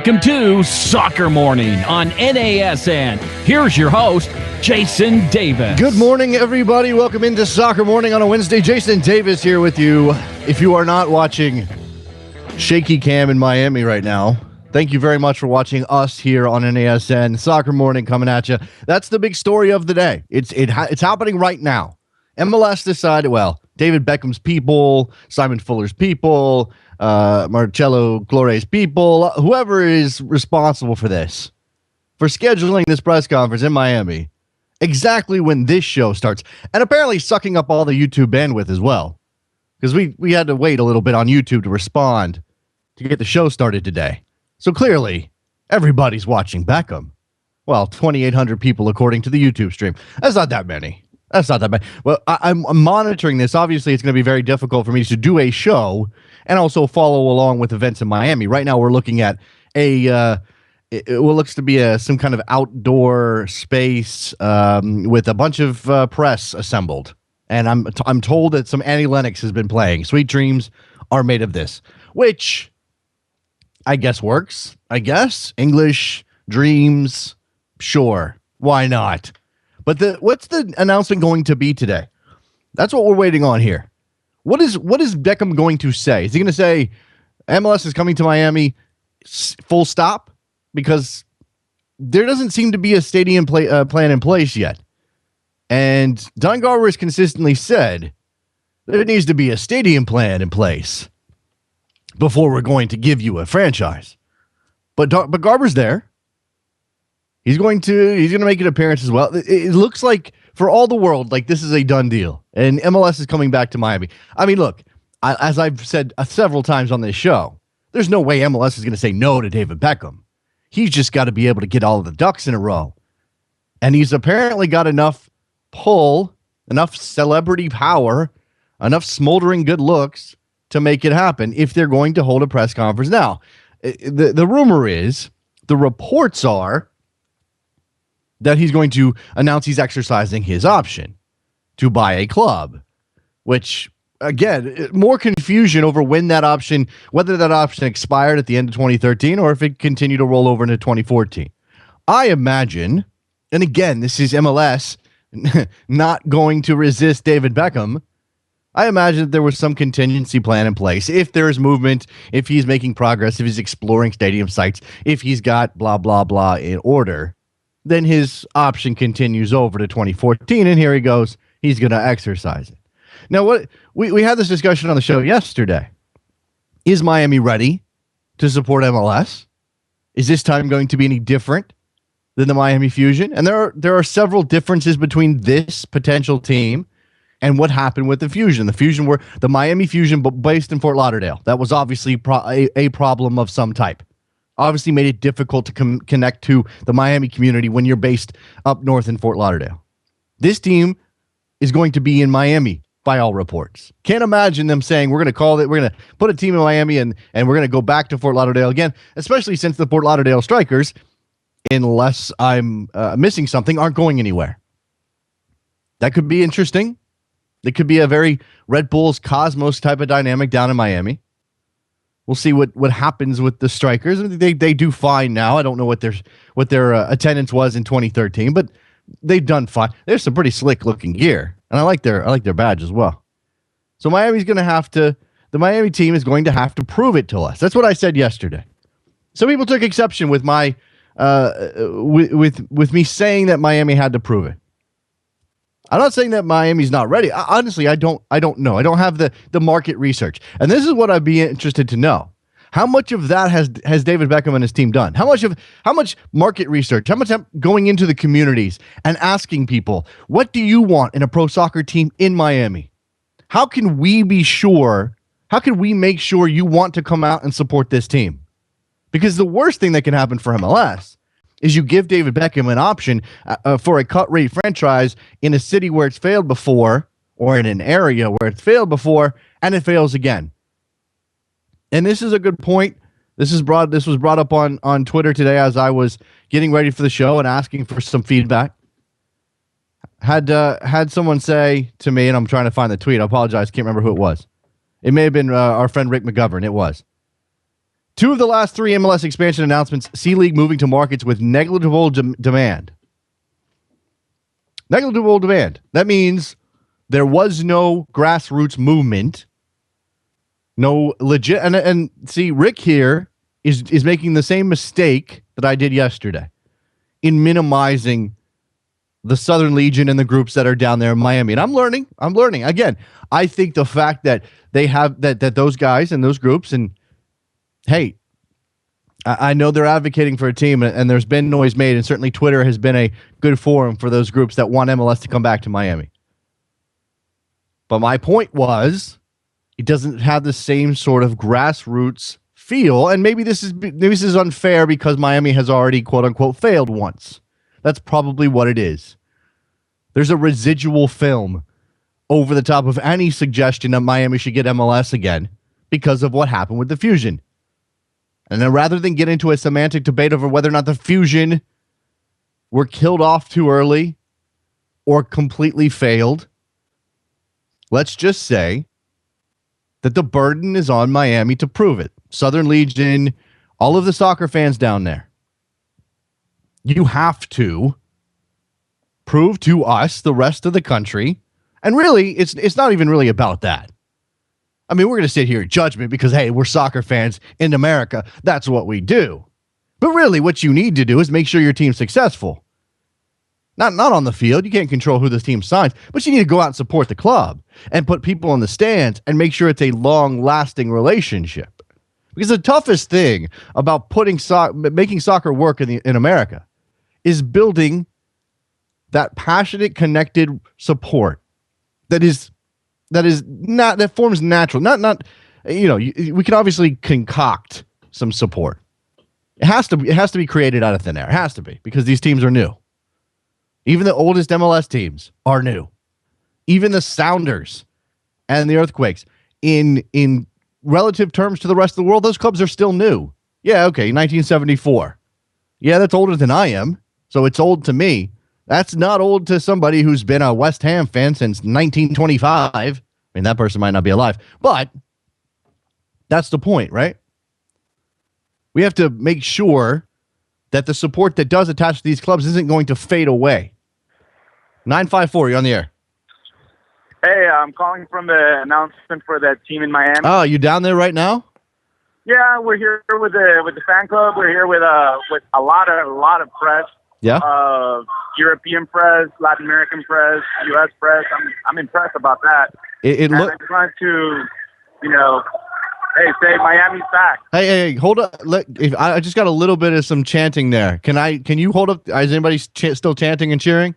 Welcome to Soccer Morning on NASN. Here's your host, Jason Davis. Good morning, everybody. Welcome into Soccer Morning on a Wednesday. Jason Davis here with you. If you are not watching Shaky Cam in Miami right now, thank you very much for watching us here on NASN. Soccer Morning coming at you. That's the big story of the day. It's happening right now. MLS decided, David Beckham's people, Simon Fuller's people, Marcelo Flores people, whoever is responsible for this, for scheduling this press conference in Miami, exactly when this show starts, and apparently sucking up all the YouTube bandwidth as well, because we had to wait a little bit on YouTube to respond to get the show started today. So clearly, everybody's watching Beckham. Well, 2,800 people according to the YouTube stream. That's not that many. Well, I'm monitoring this. Obviously, it's going to be very difficult for me to do a show and also follow along with events in Miami. Right now, we're looking at what looks to be some kind of outdoor space with a bunch of press assembled. And I'm told that some Annie Lennox has been playing. Sweet Dreams Are Made of This, which I guess works. English, dreams, sure. Why not? But what's the announcement going to be today? That's what we're waiting on here. What is Beckham going to say? Is he going to say MLS is coming to Miami, full stop? Because there doesn't seem to be a stadium plan in place yet. And Don Garber has consistently said there needs to be a stadium plan in place before we're going to give you a franchise. But Garber's there. He's going to make an appearance as well. It looks like, for all the world, like this is a done deal. And MLS is coming back to Miami. I mean, look, as I've said several times on this show, there's no way MLS is going to say no to David Beckham. He's just got to be able to get all of the ducks in a row. And he's apparently got enough pull, enough celebrity power, enough smoldering good looks to make it happen if they're going to hold a press conference. Now, the rumor is, the reports are, that he's going to announce he's exercising his option to buy a club, which, again, more confusion over whether that option expired at the end of 2013 or if it continued to roll over into 2014. I imagine, and again, this is MLS not going to resist David Beckham. I imagine that there was some contingency plan in place. If there's movement, if he's making progress, if he's exploring stadium sites, if he's got blah, blah, blah in order, then his option continues over to 2014, and here he goes. He's going to exercise it. Now, what we had this discussion on the show yesterday. Is Miami ready to support MLS? Is this time going to be any different than the Miami Fusion? And there are several differences between this potential team and what happened with the Fusion. The Fusion were the Miami Fusion, but based in Fort Lauderdale. That was obviously a problem of some type. Obviously made it difficult to connect to the Miami community when you're based up north in Fort Lauderdale. This team is going to be in Miami by all reports. Can't imagine them saying we're going to put a team in Miami and we're going to go back to Fort Lauderdale again, especially since the Fort Lauderdale Strikers, unless I'm missing something, aren't going anywhere. That could be interesting. It could be a very Red Bulls Cosmos type of dynamic down in Miami. We'll see what happens with the Strikers. They do fine now. I don't know what their attendance was in 2013, but they've done fine. There's some pretty slick looking gear, and I like their badge as well. So the Miami team is going to have to prove it to us. That's what I said yesterday. Some people took exception with my with me saying that Miami had to prove it. I'm not saying that Miami's not ready. Honestly, I don't know. I don't have the market research. And this is what I'd be interested to know. How much of that has David Beckham and his team done? How much market research? How much going into the communities and asking people, what do you want in a pro soccer team in Miami? How can we be sure? How can we make sure you want to come out and support this team? Because the worst thing that can happen for MLS is you give David Beckham an option for a cut-rate franchise in a city where it's failed before, or in an area where it's failed before, and it fails again. And this is a good point. This was brought up on Twitter today as I was getting ready for the show and asking for some feedback. Had someone say to me, and I'm trying to find the tweet. I apologize. Can't remember who it was. It may have been our friend Rick McGovern. It was. 2 of the last 3 MLS expansion announcements see league moving to markets with negligible demand. Negligible demand. That means there was no grassroots movement. No legit. And see, Rick here is making the same mistake that I did yesterday in minimizing the Southern Legion and the groups that are down there in Miami. And I'm learning. Again, I think the fact that they have that those guys and those groups, and hey, I know they're advocating for a team, and there's been noise made, and certainly Twitter has been a good forum for those groups that want MLS to come back to Miami. But my point was, it doesn't have the same sort of grassroots feel, and maybe this is unfair because Miami has already quote unquote failed once. That's probably what it is. There's a residual film over the top of any suggestion that Miami should get MLS again because of what happened with the Fusion. And then rather than get into a semantic debate over whether or not the Fusion were killed off too early or completely failed, let's just say that the burden is on Miami to prove it. Southern Legion, all of the soccer fans down there. You have to prove to us, the rest of the country, and really, it's not even really about that. I mean, we're going to sit here in judgment because, hey, we're soccer fans in America. That's what we do. But really, what you need to do is make sure your team's successful. Not on the field. You can't control who this team signs, but you need to go out and support the club and put people in the stands and make sure it's a long-lasting relationship. Because the toughest thing about making soccer work in America is building that passionate, connected support that forms natural. We can obviously concoct some support. It has to be created out of thin air. It has to be, because these teams are new. Even the oldest MLS teams are new. Even the Sounders and the Earthquakes, in relative terms to the rest of the world, those clubs are still new. Yeah, okay, 1974. Yeah, that's older than I am, so it's old to me. That's not old to somebody who's been a West Ham fan since 1925. I mean, that person might not be alive, but that's the point, right? We have to make sure that the support that does attach to these clubs isn't going to fade away. 954, you're on the air. Hey, I'm calling from the announcement for that team in Miami. Oh, you down there right now? Yeah, we're here with the fan club. We're here with a lot of press. Yeah. European press, Latin American press, U.S. press. I'm impressed about that. I just want to, say Miami's back. Hey, hold up. I just got a little bit of some chanting there. Can you hold up? Is anybody still chanting and cheering?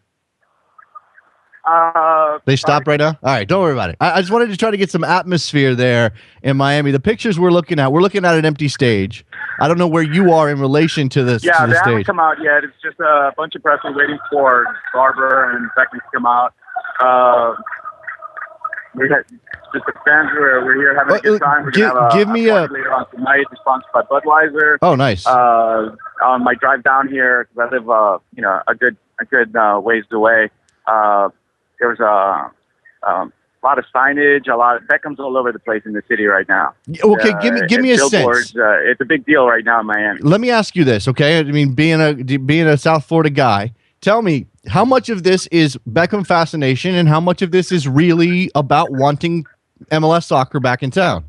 They stopped right now? All right, don't worry about it. I just wanted to try to get some atmosphere there in Miami. The pictures we're looking at an empty stage. I don't know where you are in relation to this. Yeah, they stage. haven't come out yet. It's just a bunch of press waiting for Garber and Beckham to come out. Just the fans. We're here having a good time. We're gonna have a later on tonight, sponsored by Budweiser. Oh, nice. On my drive down here, because I live a good ways away. There was a lot of signage, Beckham's all over the place in the city right now. Okay, give me a sense. It's a big deal right now in Miami. Let me ask you this, okay? I mean, being a South Florida guy, tell me, how much of this is Beckham fascination and how much of this is really about wanting MLS soccer back in town?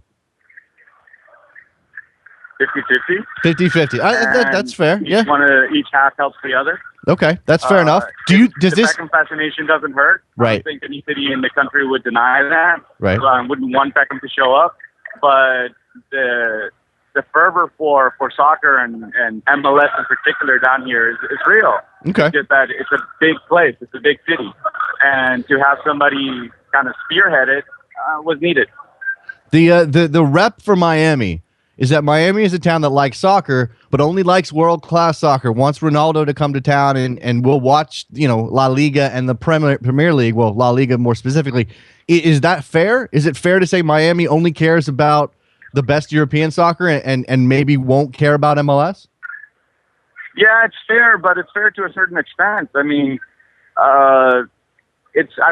50-50. 50-50. That's fair. Yeah. Each half helps the other. Okay, that's fair enough. Does this Beckham fascination doesn't hurt? Right. I don't think any city in the country would deny that. Right. Wouldn't want Beckham to show up, but the fervor for soccer and MLS in particular down here is real. Okay. It's just that it's a big place, it's a big city, and to have somebody kind of spearhead it was needed. The rep for Miami is that Miami is a town that likes soccer, but only likes world-class soccer, wants Ronaldo to come to town, and we'll watch, La Liga and the Premier League, well, La Liga more specifically. Is that fair? Is it fair to say Miami only cares about the best European soccer and maybe won't care about MLS? Yeah, it's fair, but it's fair to a certain extent. I mean, I've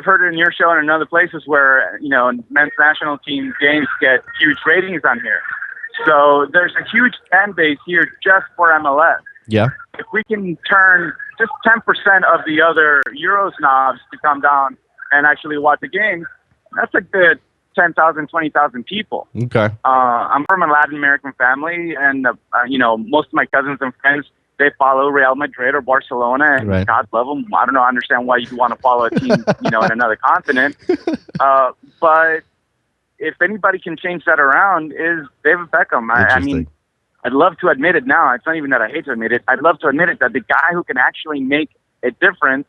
heard it in your show and in other places where, men's national team games get huge ratings on here. So there's a huge fan base here just for MLS. Yeah. If we can turn just 10% of the other Euro snobs to come down and actually watch the game, that's a good 10,000, 20,000 people. Okay. I'm from a Latin American family, and most of my cousins and friends, they follow Real Madrid or Barcelona, and right. God love them. I don't know, I understand why you'd want to follow a team, in another continent. But if anybody can change that around, is David Beckham. I mean, I'd love to admit it now. It's not even that I hate to admit it. I'd love to admit it that the guy who can actually make a difference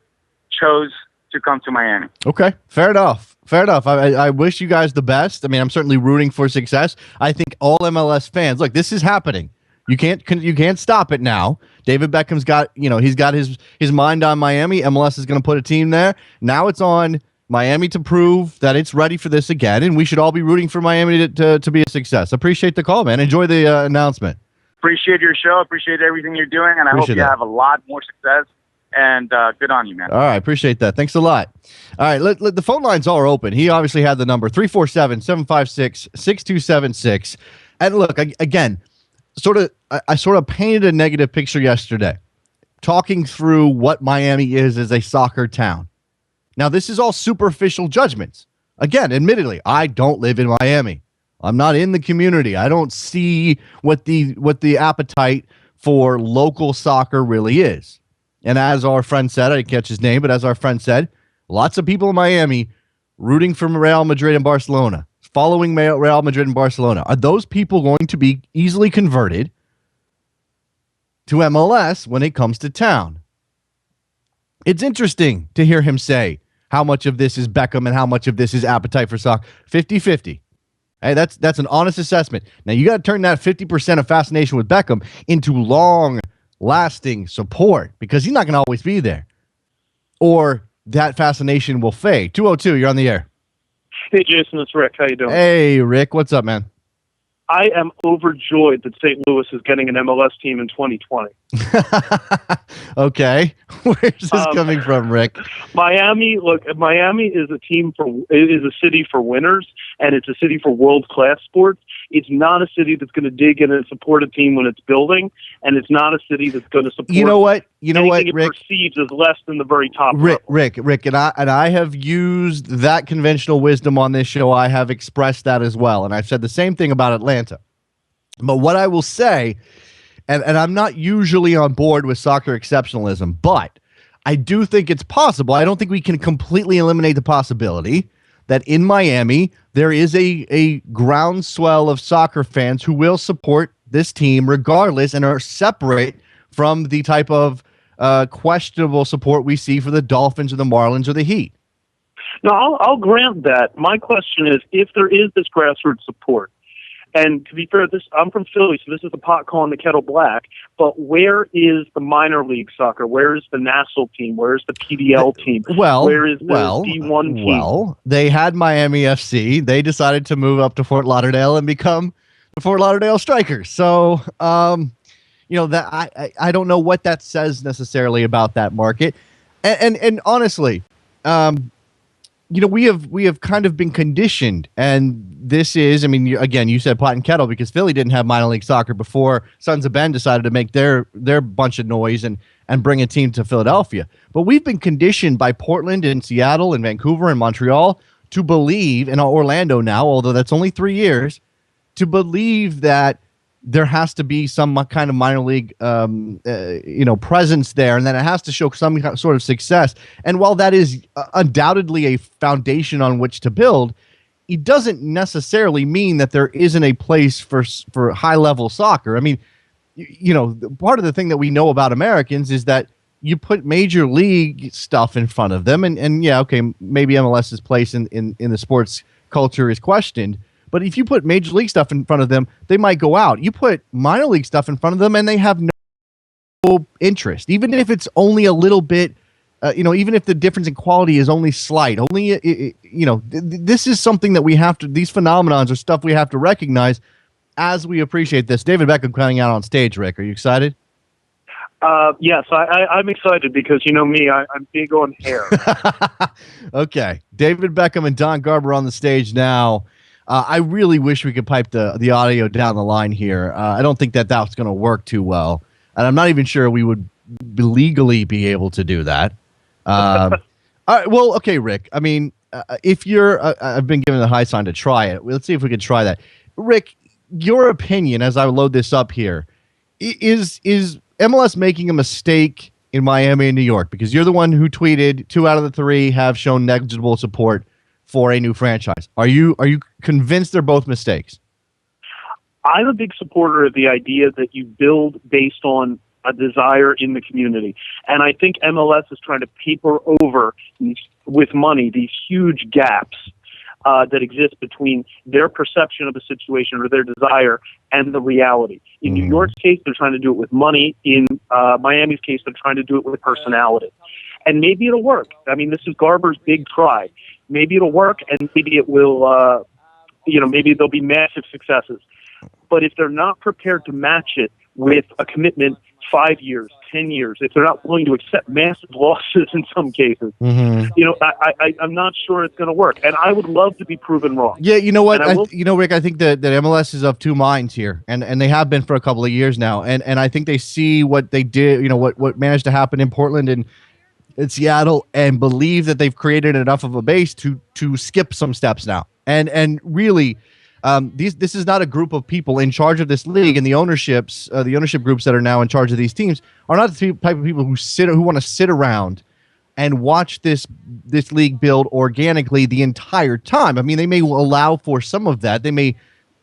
chose to come to Miami. Okay, fair enough. I wish you guys the best. I mean, I'm certainly rooting for success. I think all MLS fans, look, this is happening. You can't stop it now. David Beckham's got, he's got his mind on Miami. MLS is going to put a team there. Now it's on Miami to prove that it's ready for this again, and we should all be rooting for Miami to be a success. Appreciate the call, man. Enjoy the announcement. Appreciate your show. Appreciate everything you're doing, and I hope you have a lot more success. And good on you, man. All right, appreciate that. Thanks a lot. All right, the phone lines are open. He obviously had the number 347-756-6276. And look, again, I sort of painted a negative picture yesterday, talking through what Miami is as a soccer town. Now, this is all superficial judgments. Again, admittedly, I don't live in Miami. I'm not in the community. I don't see what the appetite for local soccer really is. And as our friend said, I didn't catch his name, but as our friend said, lots of people in Miami rooting for Real Madrid and Barcelona, following Real Madrid and Barcelona. Are those people going to be easily converted to MLS when it comes to town? It's interesting to hear him say how much of this is Beckham and how much of this is appetite for soccer. 50-50. Hey, that's an honest assessment. Now, you got to turn that 50% of fascination with Beckham into long-lasting support, because he's not going to always be there, or that fascination will fade. 202, you're on the air. Hey, Jason, it's Rick. How you doing? Hey, Rick. What's up, man? I am overjoyed that St. Louis is getting an MLS team in 2020. Okay. Where's this coming from, Rick? Miami is a city for winners, and it's a city for world-class sports. It's not a city that's going to dig in and support a team when it's building, and it's not a city that's going to support. You know what, Rick? Rick? Perceives as less than the very top. Rick, and I have used that conventional wisdom on this show. I have expressed that as well, and I've said the same thing about Atlanta. But what I will say, and I'm not usually on board with soccer exceptionalism, but I do think it's possible. I don't think we can completely eliminate the possibility that in Miami there is a groundswell of soccer fans who will support this team regardless, and are separate from the type of questionable support we see for the Dolphins or the Marlins or the Heat. No, I'll grant that. My question is, if there is this grassroots support, and to be fair, I'm from Philly, so this is the pot calling the kettle black, but where is the minor league soccer? Where is the national team? Where is the PDL team? Where is the D1 team? Well, they had Miami FC. They decided to move up to Fort Lauderdale and become the Fort Lauderdale Strikers. So, that I don't know what that says necessarily about that market. And honestly, we have kind of been conditioned, and this is, again, you said pot and kettle because Philly didn't have minor league soccer before Sons of Ben decided to make their bunch of noise and bring a team to Philadelphia. But we've been conditioned by Portland and Seattle and Vancouver and Montreal to believe, and Orlando now, although that's only 3 years, to believe that there has to be some kind of minor league, presence there, and that it has to show some sort of success. And while that is undoubtedly a foundation on which to build, it doesn't necessarily mean that there isn't a place for high level soccer. I mean, part of the thing that we know about Americans is that you put major league stuff in front of them, and yeah, okay, maybe MLS's place in the sports culture is questioned. But if you put major league stuff in front of them, they might go out. You put minor league stuff in front of them, and they have no interest, even if it's only a little bit. Even if the difference in quality is only slight. This is something that we have to. These phenomenons are stuff we have to recognize as we appreciate this. David Beckham coming out on stage. Rick, are you excited? Yes, I'm excited because you know me, I'm big on hair. Okay, David Beckham and Don Garber on the stage now. I really wish we could pipe the audio down the line here. I don't think that's going to work too well, and I'm not even sure we would legally be able to do that. All right, well, okay, Rick. I mean, if you're, I've been given the high sign to try it. Let's see if we can try that. Rick, your opinion as I load this up here, is MLS making a mistake in Miami and New York? Because you're the one who tweeted 2 out of the 3 have shown negligible support for a new franchise. Are you convinced they're both mistakes? I'm a big supporter of the idea that you build based on a desire in the community. And I think MLS is trying to paper over with money these huge gaps that exist between their perception of a situation or their desire and the reality. In New York's case, they're trying to do it with money. In Miami's case, they're trying to do it with personality. And maybe it'll work. I mean, this is Garber's big try. Maybe it'll work, and maybe it will, maybe there'll be massive successes. But if they're not prepared to match it with a commitment 5 years, 10 years, if they're not willing to accept massive losses in some cases, I'm not sure it's going to work. And I would love to be proven wrong. Yeah, you know what? Rick, I think that MLS is of two minds here, and they have been for a couple of years now. And I think they see what they did, what managed to happen in Portland and in Seattle, and believe that they've created enough of a base to skip some steps now. And really, this is not a group of people in charge of this league, and the ownership groups that are now in charge of these teams are not the type of people who want to sit around and watch this league build organically the entire time. I mean, they may allow for some of that. They may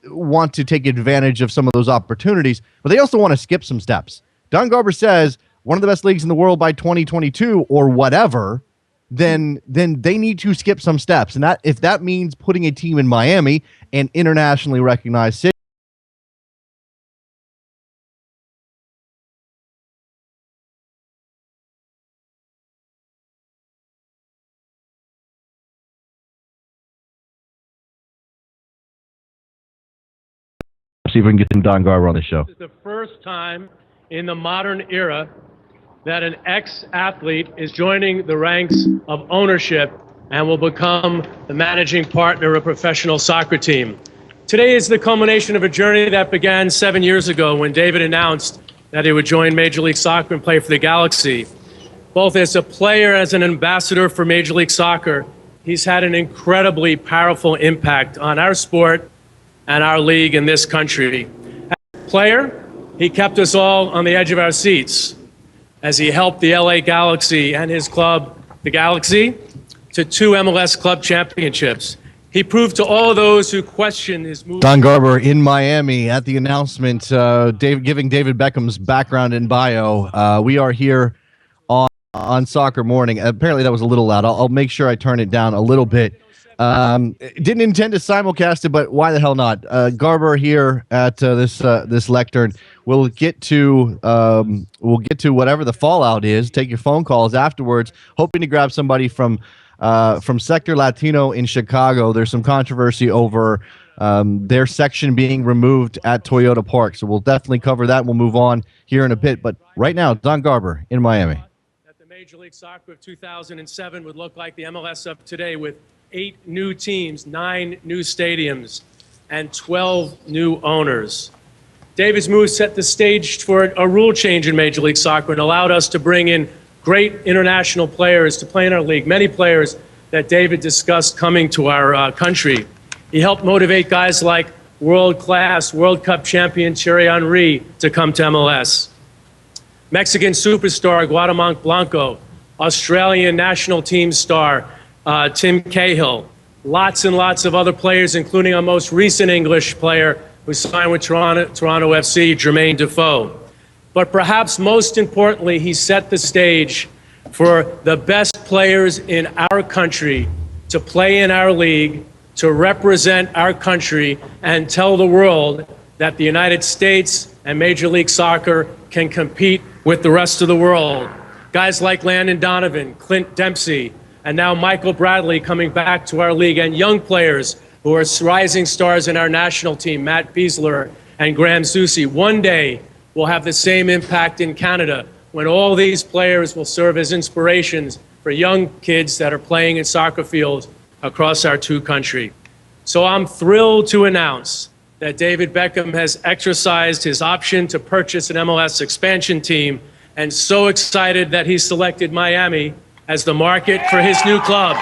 want to take advantage of some of those opportunities, but they also want to skip some steps. Don Garber says one of the best leagues in the world by 2022 or whatever, then they need to skip some steps. And that if that means putting a team in Miami, an internationally recognized city, see if we can get some Don Garber on the show. This is the first time in the modern era that an ex-athlete is joining the ranks of ownership and will become the managing partner of a professional soccer team. Today is the culmination of a journey that began 7 years ago when David announced that he would join Major League Soccer and play for the Galaxy. Both as a player and as an ambassador for Major League Soccer, he's had an incredibly powerful impact on our sport and our league in this country. As a player, he kept us all on the edge of our seats as he helped the LA Galaxy and his club, the Galaxy, to 2 MLS club championships. He proved to all those who questioned his move. Don Garber in Miami at the announcement, giving David Beckham's background and bio. We are here on Soccer Morning. Apparently that was a little loud. I'll make sure I turn it down a little bit. Didn't intend to simulcast it, but why the hell not? Garber here at this lectern. We'll get to whatever the fallout is. Take your phone calls afterwards. Hoping to grab somebody from Sector Latino in Chicago. There's some controversy over their section being removed at Toyota Park, so we'll definitely cover that. We'll move on here in a bit, but right now, Don Garber in Miami. That the Major League Soccer of 2007 would look like the MLS of today with 8 new teams, 9 new stadiums, and 12 new owners. David's move set the stage for a rule change in Major League Soccer and allowed us to bring in great international players to play in our league, many players that David discussed coming to our country. He helped motivate guys like world-class World Cup champion Thierry Henry to come to MLS. Mexican superstar Guatemala Blanco, Australian national team star Tim Cahill, lots and lots of other players, including our most recent English player who signed with Toronto FC, Jermaine Defoe. But perhaps most importantly, he set the stage for the best players in our country to play in our league, to represent our country, and tell the world that the United States and Major League Soccer can compete with the rest of the world. Guys like Landon Donovan, Clint Dempsey, and now Michael Bradley coming back to our league, and young players who are rising stars in our national team, Matt Biesler and Graham Zusi. One day, we'll have the same impact in Canada when all these players will serve as inspirations for young kids that are playing in soccer fields across our 2 countries. So I'm thrilled to announce that David Beckham has exercised his option to purchase an MLS expansion team, and so excited that he selected Miami as the market for his new club.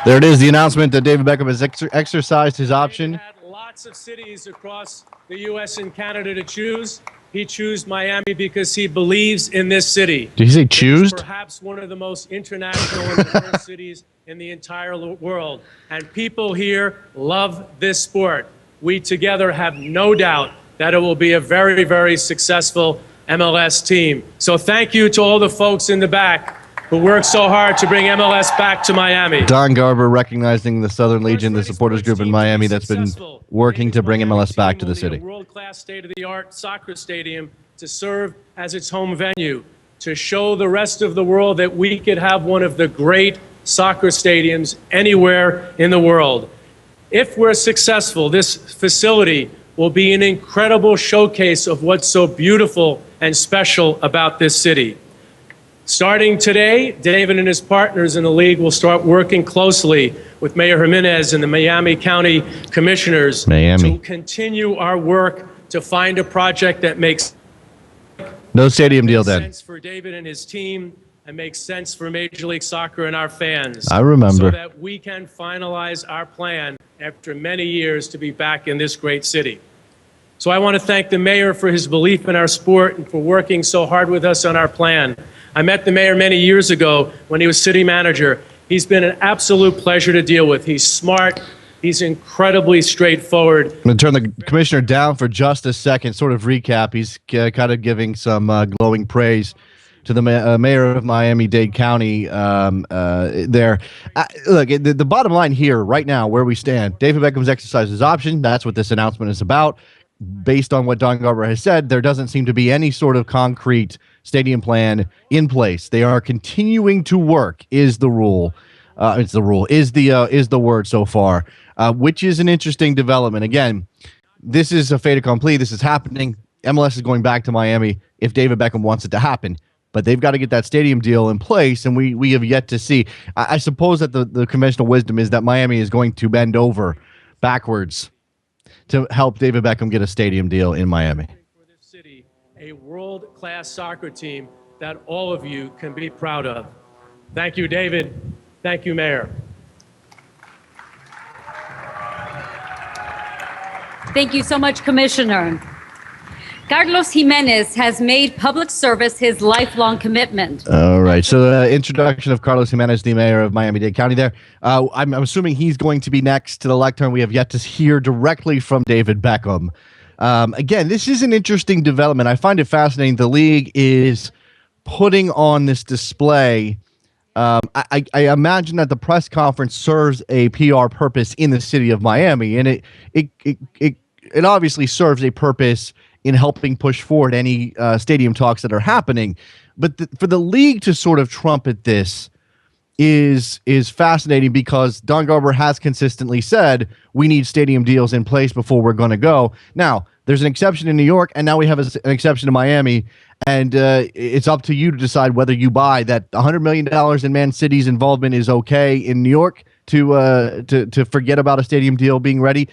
There it is, the announcement that David Beckham has exercised his option. David had lots of cities across the U.S. and Canada to choose. He chose Miami because he believes in this city. Did he say choose? Perhaps one of the most international and diverse cities in the entire world. And people here love this sport. We together have no doubt that it will be a very, very successful MLS team. So thank you to all the folks in the back who worked so hard to bring MLS back to Miami. Don Garber recognizing the Southern Legion, the supporters group in Miami that's been working to bring MLS back to the city. A world-class state-of-the-art soccer stadium to serve as its home venue, to show the rest of the world that we could have one of the great soccer stadiums anywhere in the world. If we're successful, this facility will be an incredible showcase of what's so beautiful and special about this city. Starting today, David and his partners in the league will start working closely with Mayor Jimenez and the Miami County Commissioners to continue our work to find a project that makes no stadium deal then. Sense for David and his team and makes sense for Major League Soccer and our fans. I remember. So that we can finalize our plan after many years to be back in this great city. So I want to thank the mayor for his belief in our sport and for working so hard with us on our plan. I met the mayor many years ago when he was city manager. He's been an absolute pleasure to deal with. He's smart. He's incredibly straightforward. I'm going to turn the commissioner down for just a second, sort of recap. He's kind of giving some glowing praise to the mayor of Miami-Dade County there. Look, the bottom line here right now, where we stand, David Beckham's exercised his option. That's what this announcement is about. Based on what Don Garber has said, there doesn't seem to be any sort of concrete stadium plan in place. They are continuing to work is the rule. Is the word so far, which is an interesting development. Again, this is a fait accompli. This is happening. MLS is going back to Miami if David Beckham wants it to happen. But they've got to get that stadium deal in place, and we have yet to see. I suppose that the conventional wisdom is that Miami is going to bend over backwards to help David Beckham get a stadium deal in Miami. For this city, a world-class soccer team that all of you can be proud of. Thank you, David. Thank you, Mayor. Thank you so much, Commissioner. Carlos Jimenez has made public service his lifelong commitment. All right. So the introduction of Carlos Jimenez, the mayor of Miami-Dade County there. I'm assuming he's going to be next to the lectern. We have yet to hear directly from David Beckham. Again, this is an interesting development. I find it fascinating. The league is putting on this display. I imagine that the press conference serves a PR purpose in the city of Miami, and it obviously serves a purpose in helping push forward any stadium talks that are happening. But for the league to sort of trumpet this is fascinating, because Don Garber has consistently said we need stadium deals in place before we're going to go. Now, there's an exception in New York, and now we have an exception in Miami, and it's up to you to decide whether you buy that $100 million in Man City's involvement is okay in New York to forget about a stadium deal being ready,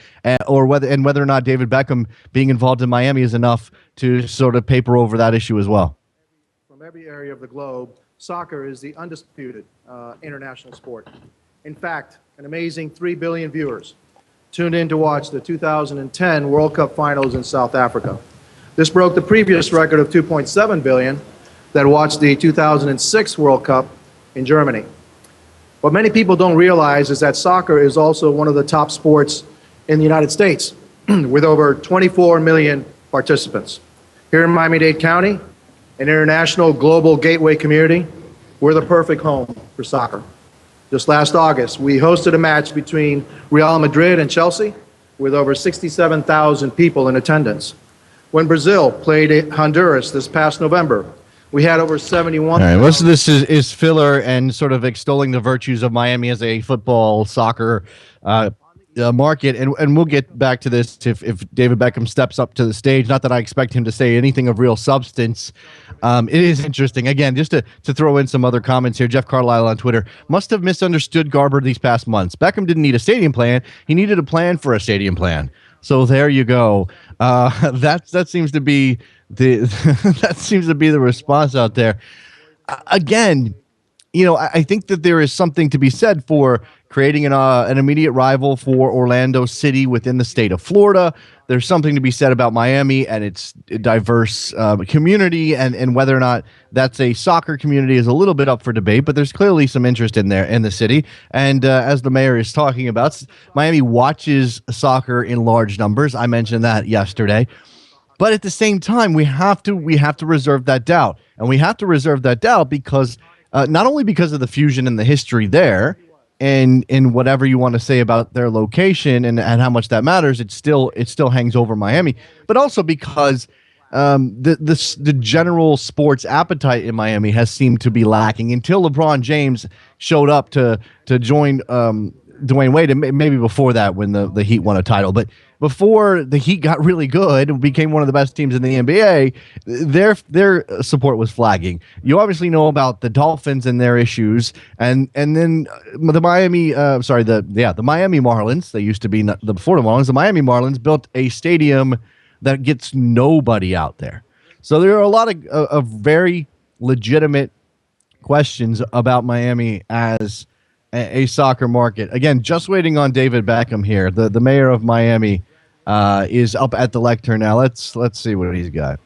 or whether or not David Beckham being involved in Miami is enough to sort of paper over that issue as well. From every area of the globe, soccer is the undisputed international sport. In fact, an amazing 3 billion viewers tuned in to watch the 2010 World Cup Finals in South Africa. This broke the previous record of 2.7 billion that watched the 2006 World Cup in Germany. What many people don't realize is that soccer is also one of the top sports in the United States, with over 24 million participants. Here in Miami-Dade County, an international global gateway community, we're the perfect home for soccer. Just last August, we hosted a match between Real Madrid and Chelsea with over 67,000 people in attendance. When Brazil played Honduras this past November, we had over 71. All right, most of this is filler and sort of extolling the virtues of Miami as a football, soccer market, and we'll get back to this if David Beckham steps up to the stage. Not that I expect him to say anything of real substance. It is interesting. Again, just to throw in some other comments here, Jeff Carlisle on Twitter must have misunderstood Garber these past months. Beckham didn't need a stadium plan. He needed a plan for a stadium plan. So there you go. That seems to be the response out there. Again, I think that there is something to be said for creating an immediate rival for Orlando City within the state of Florida. There's something to be said about Miami and its diverse community, and whether or not that's a soccer community is a little bit up for debate, but there's clearly some interest in there in the city. And as the mayor is talking about, Miami watches soccer in large numbers. I mentioned that yesterday. But at the same time, we have to reserve that doubt. And we have to reserve that doubt because not only because of the fusion and the history there, and whatever you want to say about their location and how much that matters, it still hangs over Miami, but also because the general sports appetite in Miami has seemed to be lacking until LeBron James showed up to join Dwayne Wade, and maybe before that when the Heat won a title. But before the Heat got really good and became one of the best teams in the NBA, their support was flagging. You obviously know about the Dolphins and their issues, and then the Miami Marlins. They used to be the Florida Marlins. The Miami Marlins built a stadium that gets nobody out there. So there are a lot of very legitimate questions about Miami as a soccer market. Again, just waiting on David Beckham here. The mayor of Miami is up at the lectern now. Let's see what he's got.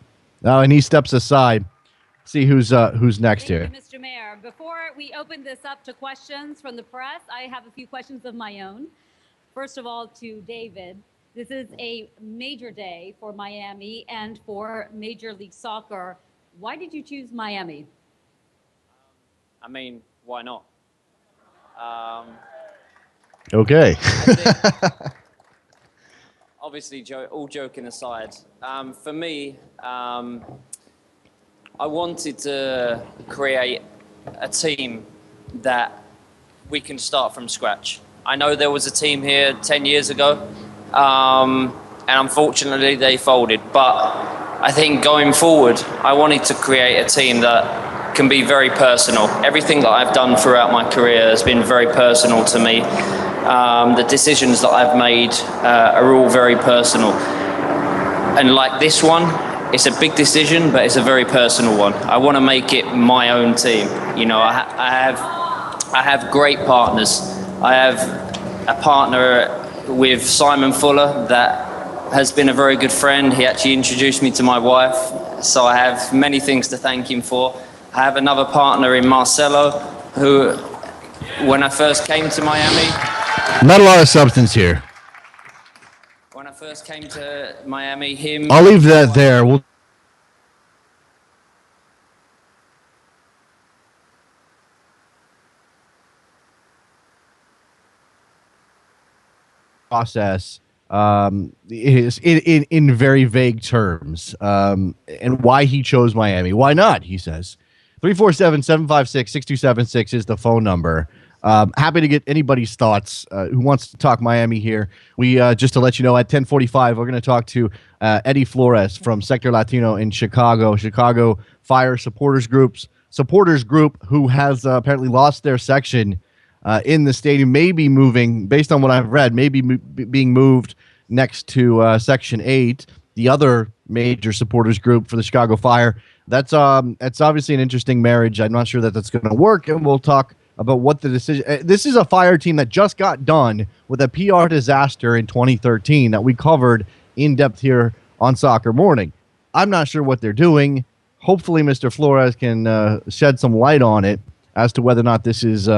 Oh, and he steps aside. See who's next here. Thank you, Mr. Mayor. Before we open this up to questions from the press, I have a few questions of my own. First of all, to David. This is a major day for Miami and for Major League Soccer. Why did you choose Miami? I mean, why not? Okay. Obviously, all joking aside, for me, I wanted to create a team that we can start from scratch. I know there was a team here 10 years ago, and unfortunately they folded. But I think going forward, I wanted to create a team that can be very personal. Everything that I've done throughout my career has been very personal to me. The decisions that I've made are all very personal. And like this one, it's a big decision, but it's a very personal one. I want to make it my own team. I have great partners. I have a partner with Simon Fuller that has been a very good friend. He actually introduced me to my wife, so I have many things to thank him for. I have another partner in Marcelo, who, when I first came to Miami... Not a lot of substance here. When I first came to Miami, him... I'll leave that there. We'll process is in very vague terms, and why he chose Miami. Why not, he says. 347-756-6276 is the phone number. Happy to get anybody's thoughts who wants to talk Miami here. We just to let you know, at 10:45, we're going to talk to Eddie Flores from Sector Latino in Chicago Fire Supporters Group, who has apparently lost their section in the stadium, maybe moving, based on what I've read, maybe being moved next to Section 8, the other major supporters group for the Chicago Fire. That's obviously an interesting marriage. I'm not sure that that's going to work, and we'll talk about what the decision. This is a Fire team that just got done with a PR disaster in 2013 that we covered in depth here on Soccer Morning. I'm not sure what they're doing. Hopefully, Mr. Flores can shed some light on it as to whether or not this is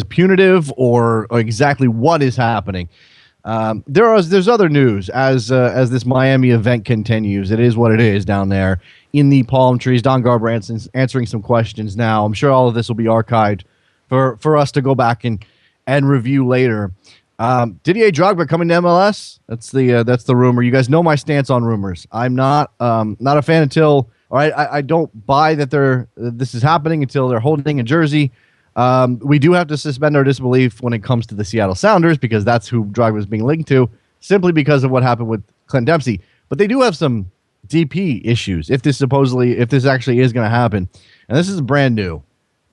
punitive or exactly what is happening. There's other news as this Miami event continues. It is what it is down there in the palm trees. Don Garber answering some questions now. I'm sure all of this will be archived for us to go back and review later. Didier Drogba coming to MLS. That's the rumor. You guys know my stance on rumors. I'm not a fan until, all right, I don't buy that this is happening until they're holding a jersey. We do have to suspend our disbelief when it comes to the Seattle Sounders because that's who Drogba was being linked to, simply because of what happened with Clint Dempsey. But they do have some DP issues if this actually is going to happen. And this is brand new.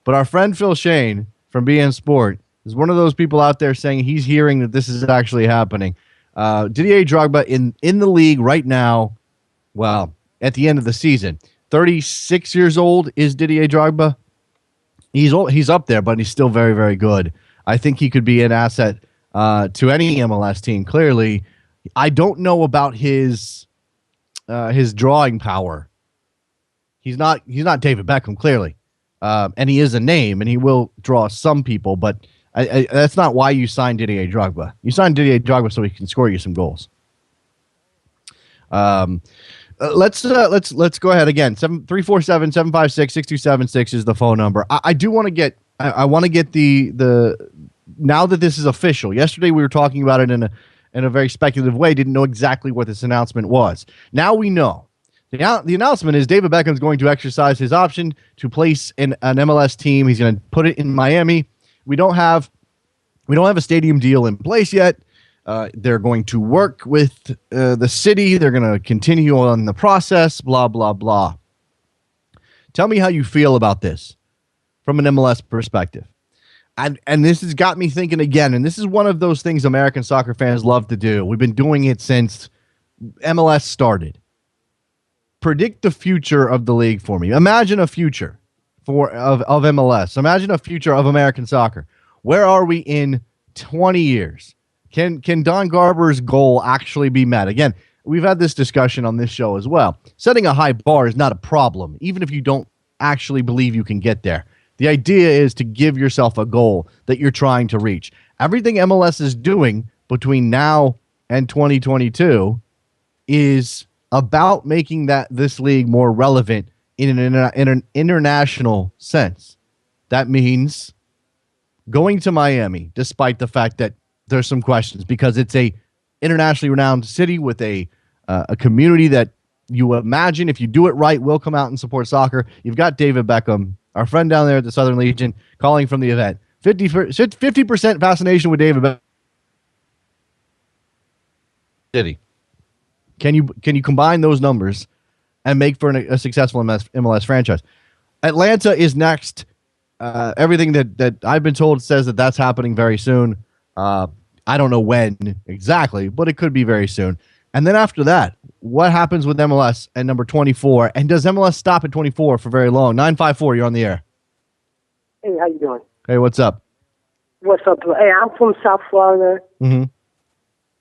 But our friend Phil Shane from BN Sport is one of those people out there saying he's hearing that this is actually happening. Didier Drogba in the league right now, well, at the end of the season, 36 years old is Didier Drogba. He's up there, but he's still very, very good. I think he could be an asset to any MLS team. Clearly, I don't know about his drawing power. He's not David Beckham, clearly, and he is a name, and he will draw some people. But that's not why you signed Didier Drogba. You signed Didier Drogba so he can score you some goals. Let's go ahead again. 347-756-6276 is the phone number. I do want to get the now that this is official. Yesterday we were talking about it in a very speculative way. Didn't know exactly what this announcement was. Now we know. The announcement is David Beckham is going to exercise his option to place an MLS team. He's going to put it in Miami. We don't have a stadium deal in place yet. They're going to work with the city. They're going to continue on the process, blah, blah, blah. Tell me how you feel about this from an MLS perspective. And this has got me thinking again, and this is one of those things American soccer fans love to do. We've been doing it since MLS started. Predict the future of the league for me. Imagine a future of MLS. Imagine a future of American soccer. Where are we in 20 years? Can Don Garber's goal actually be met? Again, we've had this discussion on this show as well. Setting a high bar is not a problem, even if you don't actually believe you can get there. The idea is to give yourself a goal that you're trying to reach. Everything MLS is doing between now and 2022 is about making this league more relevant in an international sense. That means going to Miami, despite the fact that there's some questions, because it's a internationally renowned city with a community that you imagine, if you do it right, will come out and support soccer. You've got David Beckham, our friend down there at the Southern Legion, calling from the event. 50% fascination with David Beckham. City. Can you combine those numbers and make for a successful MLS franchise? Atlanta is next. Everything that I've been told says that that's happening very soon. I don't know when exactly, but it could be very soon. And then after that, what happens with MLS at number 24? And does MLS stop at 24 for very long? 954, you're on the air. Hey, how you doing? Hey, what's up? What's up? Hey, I'm from South Florida. Mm-hmm.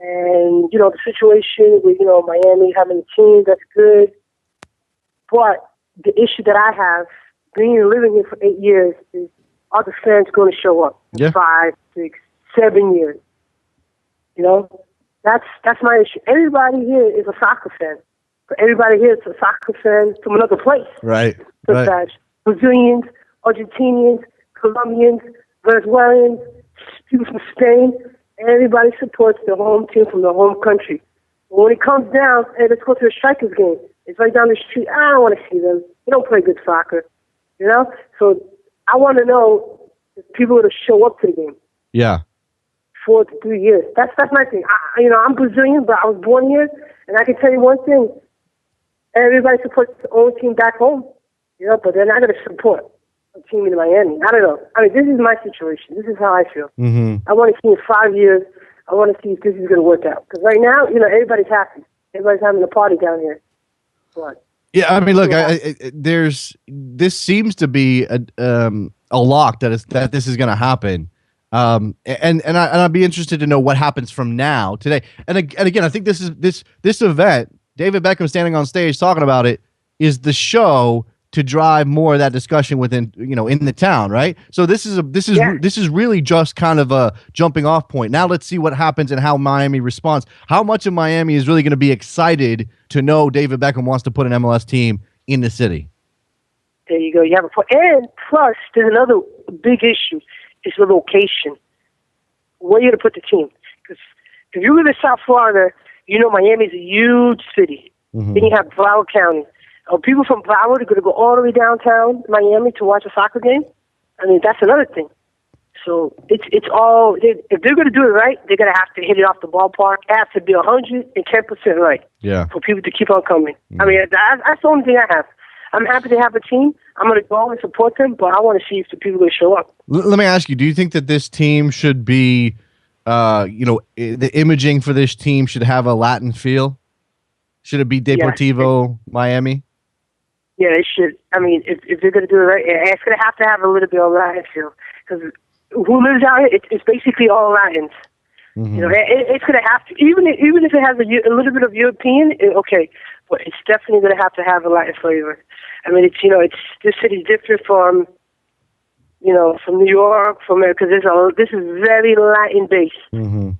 And, the situation with, Miami having a team, that's good. But the issue that I have, living here for 8 years, is are the fans going to show up in 5, 6, 7 years? That's my issue. Everybody here is a soccer fan. But everybody here is a soccer fan from another place. Right. Such as Brazilians, Argentinians, Colombians, Venezuelans, people from Spain. Everybody supports the home team from the home country. But when it comes down, hey, let's go to a Strikers game. It's right down the street. I don't want to see them. They don't play good soccer. So I want to know if people are to show up to the game. Yeah. 4 to 3 years. That's my thing. I'm Brazilian, but I was born here, and I can tell you one thing. Everybody supports their own team back home, but they're not going to support a team in Miami. I don't know. This is my situation. This is how I feel. Mm-hmm. I want to see in 5 years, I want to see if this is going to work out. Because right now, everybody's happy. Everybody's having a party down here. But, yeah, look, this seems to be a lock that this is going to happen. And I'd be interested to know what happens from now today. And again, I think this event, David Beckham standing on stage talking about it, is the show to drive more of that discussion within, in the town, right? So this is really just kind of a jumping off point. Now let's see what happens and how Miami responds. How much of Miami is really going to be excited to know David Beckham wants to put an MLS team in the city? There you go. You have a point. And plus, there's another big issue. It's the location. Where you're going to put the team. Because if you live in South Florida, Miami's a huge city. Mm-hmm. Then you have Broward County. People from Broward are going to go all the way downtown Miami to watch a soccer game? I mean, that's another thing. So it's all, if they're going to do it right, they're going to have to hit it off the ballpark. It has to be 110% right for people to keep on coming. I mean, that's the only thing I have. I'm happy to have a team. I'm going to go and support them, but I want to see if the people will show up. Let me ask you, do you think that this team should be, the imaging for this team should have a Latin feel? Should it be Deportivo Miami? Yeah, it should. I mean, if they're going to do it right, it's going to have a little bit of Latin feel. Because who lives out here, it's basically all Latins. Mm-hmm. You know, it's going to have to, even if it has a little bit of European, okay, but it's definitely going to have a Latin flavor. I mean, this city's different from New York, because this is very Latin based. Mm-hmm.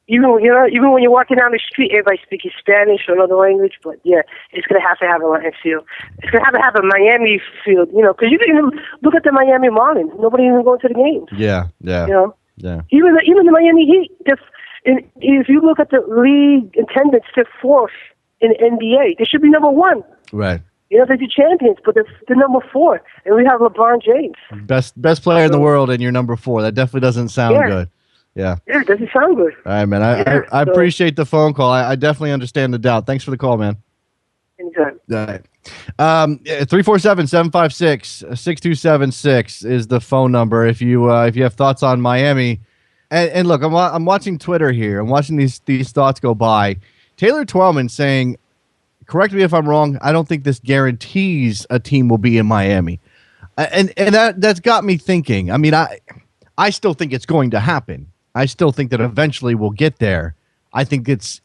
Even when you're walking down the street, everybody's speaking Spanish or another language. But yeah, it's gonna have a Latin feel. It's gonna have a Miami feel. Because you can even look at the Miami Marlins. Nobody even going to the games. Yeah. Yeah. Even the Miami Heat. If you look at the league attendance, they're fourth in the NBA. They should be number one. Right. They're the champions, but they're number 4, and we have LeBron James. Best player in the world, and you're number 4. That definitely doesn't sound good. Yeah. Yeah, it doesn't sound good. All right, man. I appreciate the phone call. I definitely understand the doubt. Thanks for the call, man. Anytime. All right. 347-756-6276 is the phone number if you have thoughts on Miami. And look, I'm watching Twitter here. I'm watching these thoughts go by. Taylor Twellman saying, correct me if I'm wrong, I don't think this guarantees a team will be in Miami. And that's got me thinking. I mean, I still think it's going to happen. I still think that eventually we'll get there. I think it's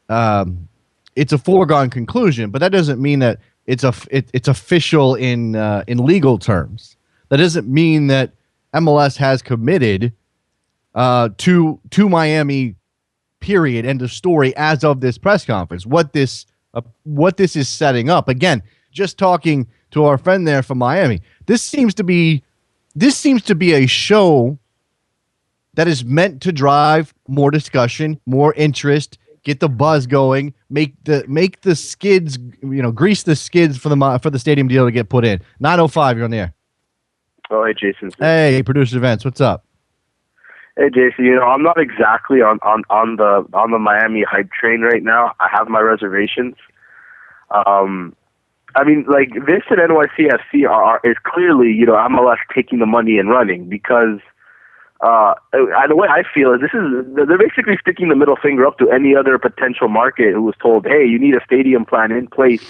a foregone conclusion, but that doesn't mean that it's official in legal terms. That doesn't mean that MLS has committed to Miami. Period. End of story. As of this press conference, what this is setting up. Again, just talking to our friend there from Miami. This seems to be a show that is meant to drive more discussion, more interest, get the buzz going, make the skids, grease the skids for the stadium deal to get put in. 9:05, you're on the air. Oh, hey, Jason. Hey, Producer Events, what's up? Hey, Jason. I'm not exactly on the Miami hype train right now. I have my reservations. I mean, like, this and NYCFC is clearly, MLS taking the money and running, because the way I feel is they're basically sticking the middle finger up to any other potential market who was told, hey, you need a stadium plan in place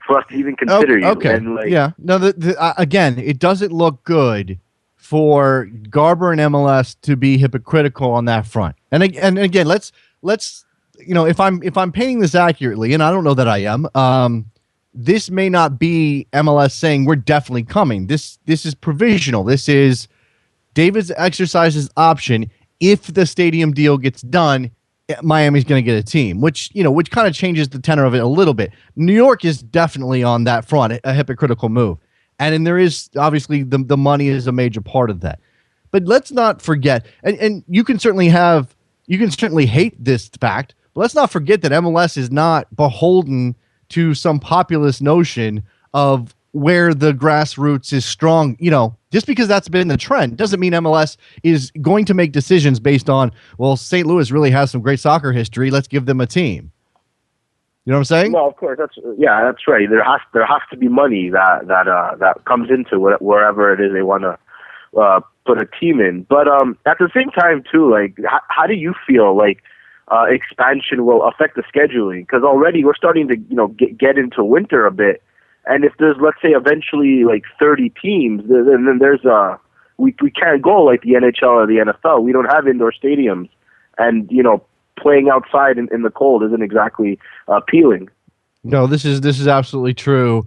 for us to even consider you. Okay. And, yeah. No, again, it doesn't look good for Garber and MLS to be hypocritical on that front. And again, let's if I'm painting this accurately, and I don't know that I am, this may not be MLS saying we're definitely coming. This is provisional. This is David's exercises option. If the stadium deal gets done, Miami's going to get a team, which kind of changes the tenor of it a little bit. New York is definitely on that front, a hypocritical move. And there is obviously the money is a major part of that. But let's not forget, and you can certainly hate this fact, but let's not forget that MLS is not beholden to some populist notion of where the grassroots is strong. Just because that's been the trend doesn't mean MLS is going to make decisions based on, well, St. Louis really has some great soccer history, let's give them a team. You know what I'm saying? Well, of course, that's right. There has to be money that comes into wherever it is they want to put a team in. But at the same time, too, like, how do you feel like expansion will affect the scheduling? Because already we're starting to get into winter a bit, and if there's, let's say, eventually like 30 teams, then there's we can't go like the NHL or the NFL. We don't have indoor stadiums, and playing outside in the cold isn't exactly appealing. No, this is absolutely true.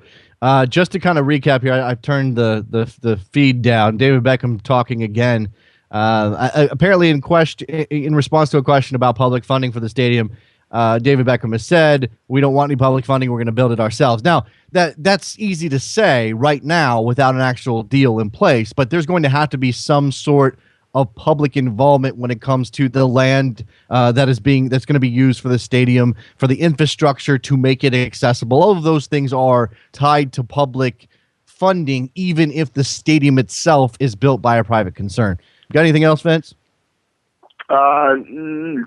Just to kind of recap here, I've turned the feed down. David Beckham talking again. Apparently in response to a question about public funding for the stadium, David Beckham has said, we don't want any public funding. We're going to build it ourselves. Now, that's easy to say right now without an actual deal in place, but there's going to have to be some sort of public involvement when it comes to the land that's going to be used for the stadium, for the infrastructure to make it accessible. All of those things are tied to public funding, even if the stadium itself is built by a private concern. Got anything else, Vince?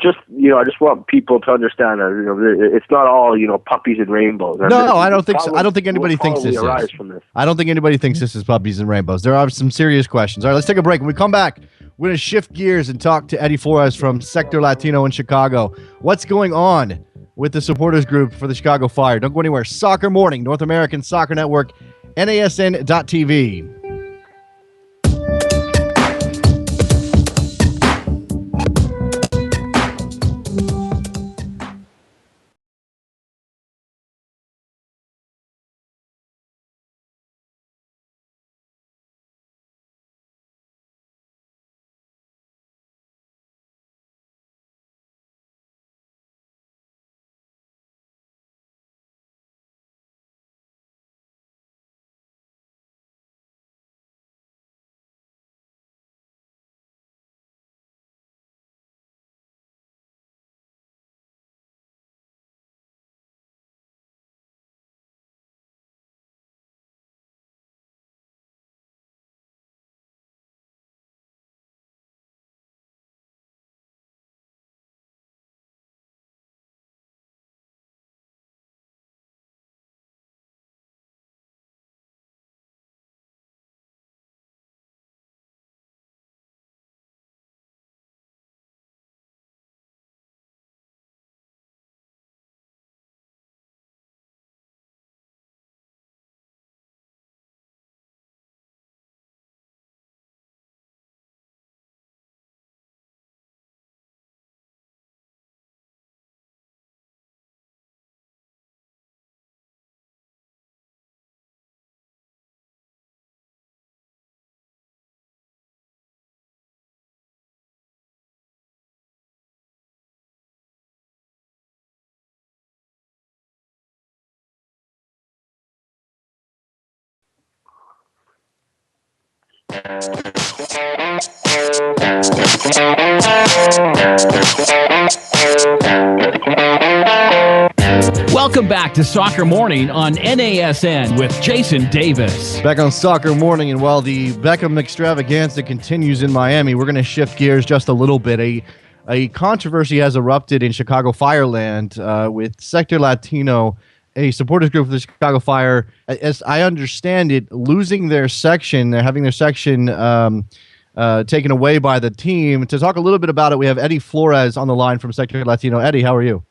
Just, I just want people to understand that, it's not all, puppies and rainbows. No, I don't think so. I don't think anybody thinks this arise is. From this. I don't think anybody thinks this is puppies and rainbows. There are some serious questions. All right, let's take a break. When we come back, we're going to shift gears and talk to Eddie Flores from Sector Latino in Chicago. What's going on with the supporters group for the Chicago Fire? Don't go anywhere. Soccer Morning, North American Soccer Network, NASN.TV. Welcome back to Soccer Morning on NASN with Jason Davis. Back on Soccer Morning, and while the Beckham extravaganza continues in Miami, we're going to shift gears just a little bit. A controversy has erupted in Chicago Fireland with Sector Latino, a supporters group of the Chicago Fire. As I understand it, losing their section, they're having their section taken away by the team. To talk a little bit about it, we have Eddie Flores on the line from Sector Latino. Eddie, how are you?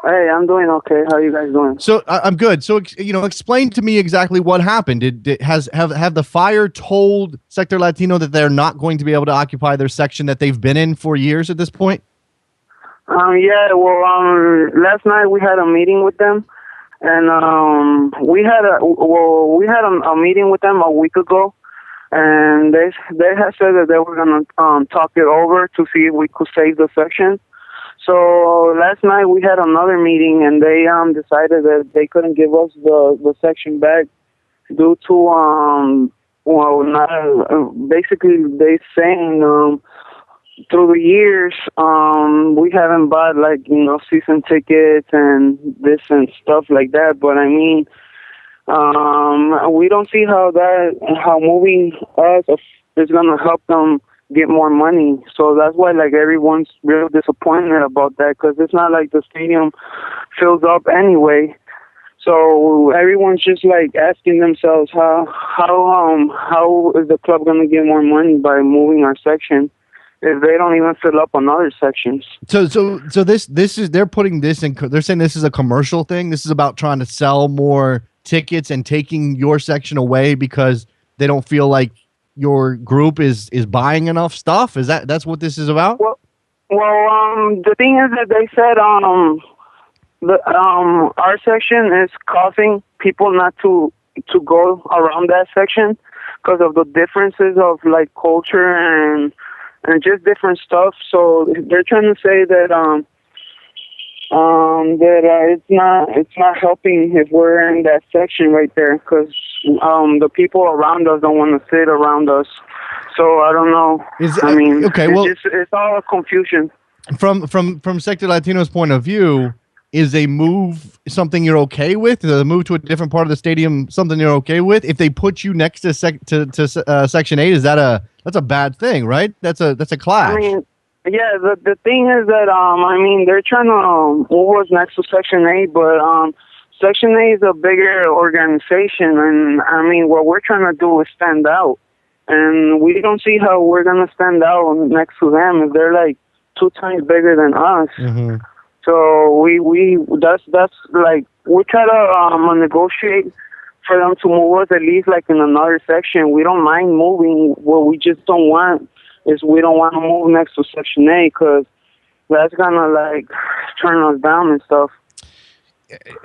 Hey, I'm doing okay. How are you guys doing? So I'm good. So explain to me exactly what happened. Have the Fire told Sector Latino that they're not going to be able to occupy their section that they've been in for years at this point? Yeah. Well, last night we had a meeting with them, and we had a meeting with them a week ago, and they had said that they were gonna talk it over to see if we could save the section. So last night we had another meeting, and they decided that they couldn't give us the section back due to basically they saying through the years we haven't bought season tickets and this and stuff like that. But I mean, we don't see how moving us is gonna help them get more money. So that's why everyone's real disappointed about that, because it's not like the stadium fills up anyway. So everyone's just asking themselves how is the club going to get more money by moving our section if they don't even fill up on other sections. So this is, they're putting this in, they're saying this is a commercial thing. This is about trying to sell more tickets and taking your section away because they don't feel like your group is buying enough stuff. That's what this is about? Well, the thing is that they said our section is causing people not to go around that section because of the differences of culture and just different stuff. So they're trying to say that it's not helping if we're in that section right there, because the people around us don't want to sit around us. So I don't know. Okay, well, it's all a confusion. From Sector Latino's point of view, is a move something you're okay with? The move to a different part of the stadium something you're okay with? If they put you next to Section 8, that's a bad thing, right? That's a clash. I mean, yeah. The thing is that they're trying to move us next to Section 8, but Section 8 is a bigger organization, and I mean, what we're trying to do is stand out, and we don't see how we're gonna stand out next to them if they're like 2 times bigger than us. Mm-hmm. So that's like we try to negotiate for them to move us at least like in another section. We don't mind moving. What we just don't want is we don't want to move next to Section 8 because that's gonna like turn us down and stuff.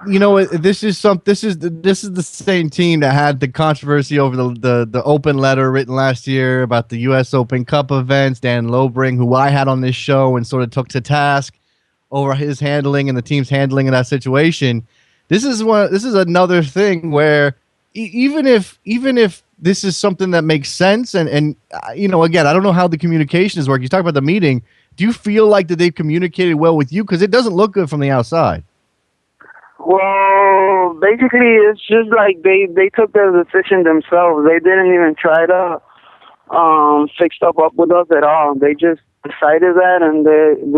You know, this is the same team that had the controversy over the open letter written last year about the U.S. Open Cup events. Dan Lobring, who I had on this show and sort of took to task over his handling and the team's handling of that situation. This is another thing where even if this is something that makes sense and you know, again, I don't know how the communication is working. You talk about the meeting. Do you feel like that they've communicated well with you? Because it doesn't look good from the outside. Well, basically, it's just like they took the decision themselves. They didn't even try to fix up with us at all. They just decided that, and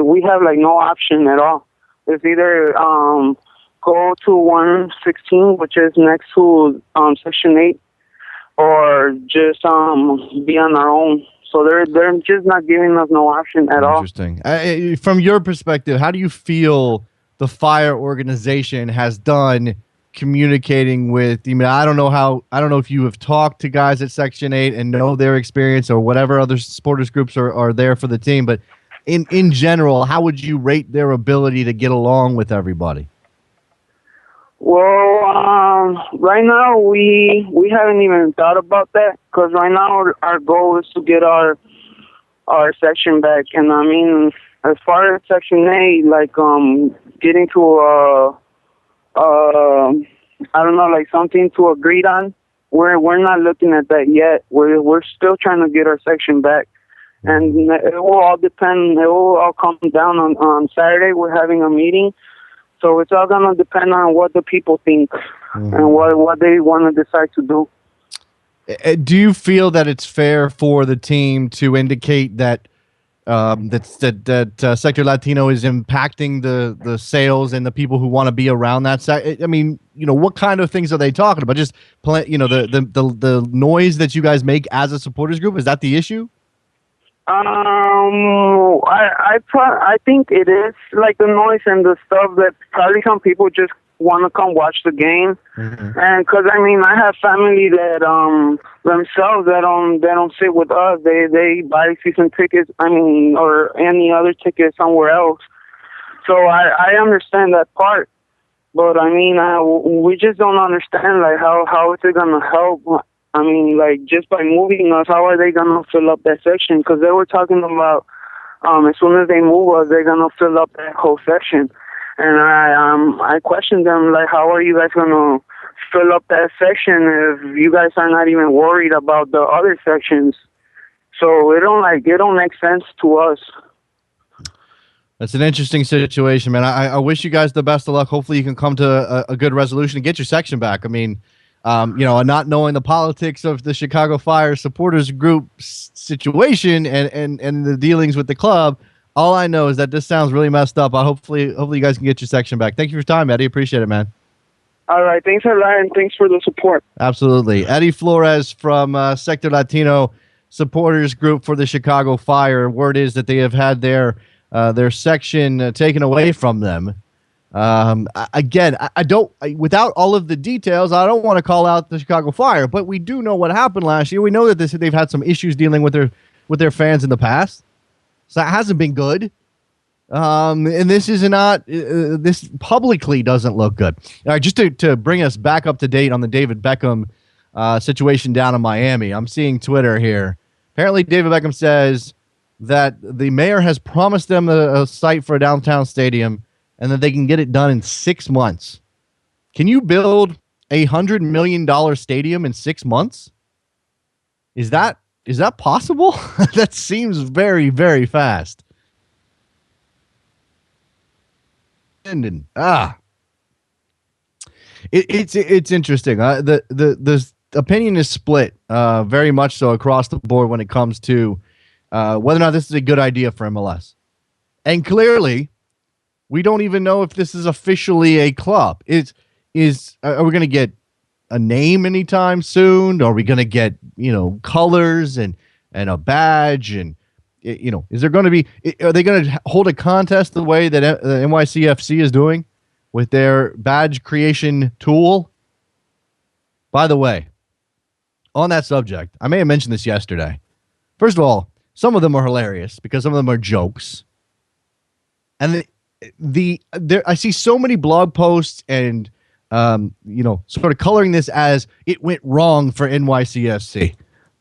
we have like no option at all. It's either go to 116, which is next to Section 8, or just be on our own. So they're just not giving us no option at all. Interesting. From your perspective, how do you feel the Fire organization has done communicating with? I mean, I don't know if you have talked to guys at Section 8 and know their experience or whatever other supporters groups are there for the team, but in general, how would you rate their ability to get along with everybody? Well, right now we haven't even thought about that because right now our goal is to get our section back, and I mean, as far as Section 8, like getting to I don't know, like something to agree on. We're not looking at that yet. We're still trying to get our section back, and it will all depend. It will all come down on Saturday. We're having a meeting, so it's all gonna depend on what the people think and what they want to decide to do. Do you feel that it's fair for the team to indicate that Sector Latino is impacting the sales and the people who want to be around that? I mean, you know, what kind of things are they talking about? Just the noise that you guys make as a supporters group, is that the issue? I think it is like the noise and the stuff that probably some people just want to come watch the game, and because I mean I have family that themselves that don't sit with us. They buy season tickets. I mean, or any other ticket somewhere else. So I understand that part, but I mean we just don't understand like how is it gonna help. I mean, like just by moving us, how are they gonna fill up that section? Because they were talking about as soon as they move us, they're gonna fill up that whole section. And I questioned them, like, how are you guys going to fill up that section if you guys are not even worried about the other sections? So it don't make sense to us. That's an interesting situation, man. I wish you guys the best of luck. Hopefully you can come to a good resolution and get your section back. I mean, not knowing the politics of the Chicago Fire supporters group situation and the dealings with the club, all I know is that this sounds really messed up. Hopefully you guys can get your section back. Thank you for your time, Eddie. Appreciate it, man. All right. Thanks a lot, and thanks for the support. Absolutely. Eddie Flores from Sector Latino supporters group for the Chicago Fire. Word is that they have had their section taken away from them. Again, without all of the details, I don't want to call out the Chicago Fire, but we do know what happened last year. We know that they've had some issues dealing with their fans in the past. So that hasn't been good. And this is not, this publicly doesn't look good. All right, just to bring us back up to date on the David Beckham situation down in Miami, I'm seeing Twitter here. Apparently, David Beckham says that the mayor has promised them a site for a downtown stadium and that they can get it done in 6 months. Can you build a $100 million stadium in 6 months? Is that possible? That seems very, very fast. and it's interesting. The opinion is split very much so across the board when it comes to whether or not this is a good idea for MLS. And clearly, we don't even know if this is officially a club. Are we going to get a name anytime soon? Are we going to get, colors and a badge? And, is there going to be, are they going to hold a contest the way that NYCFC is doing with their badge creation tool? By the way, on that subject, I may have mentioned this yesterday. First of all, some of them are hilarious because some of them are jokes. And I see so many blog posts and, sort of coloring this as it went wrong for NYCFC.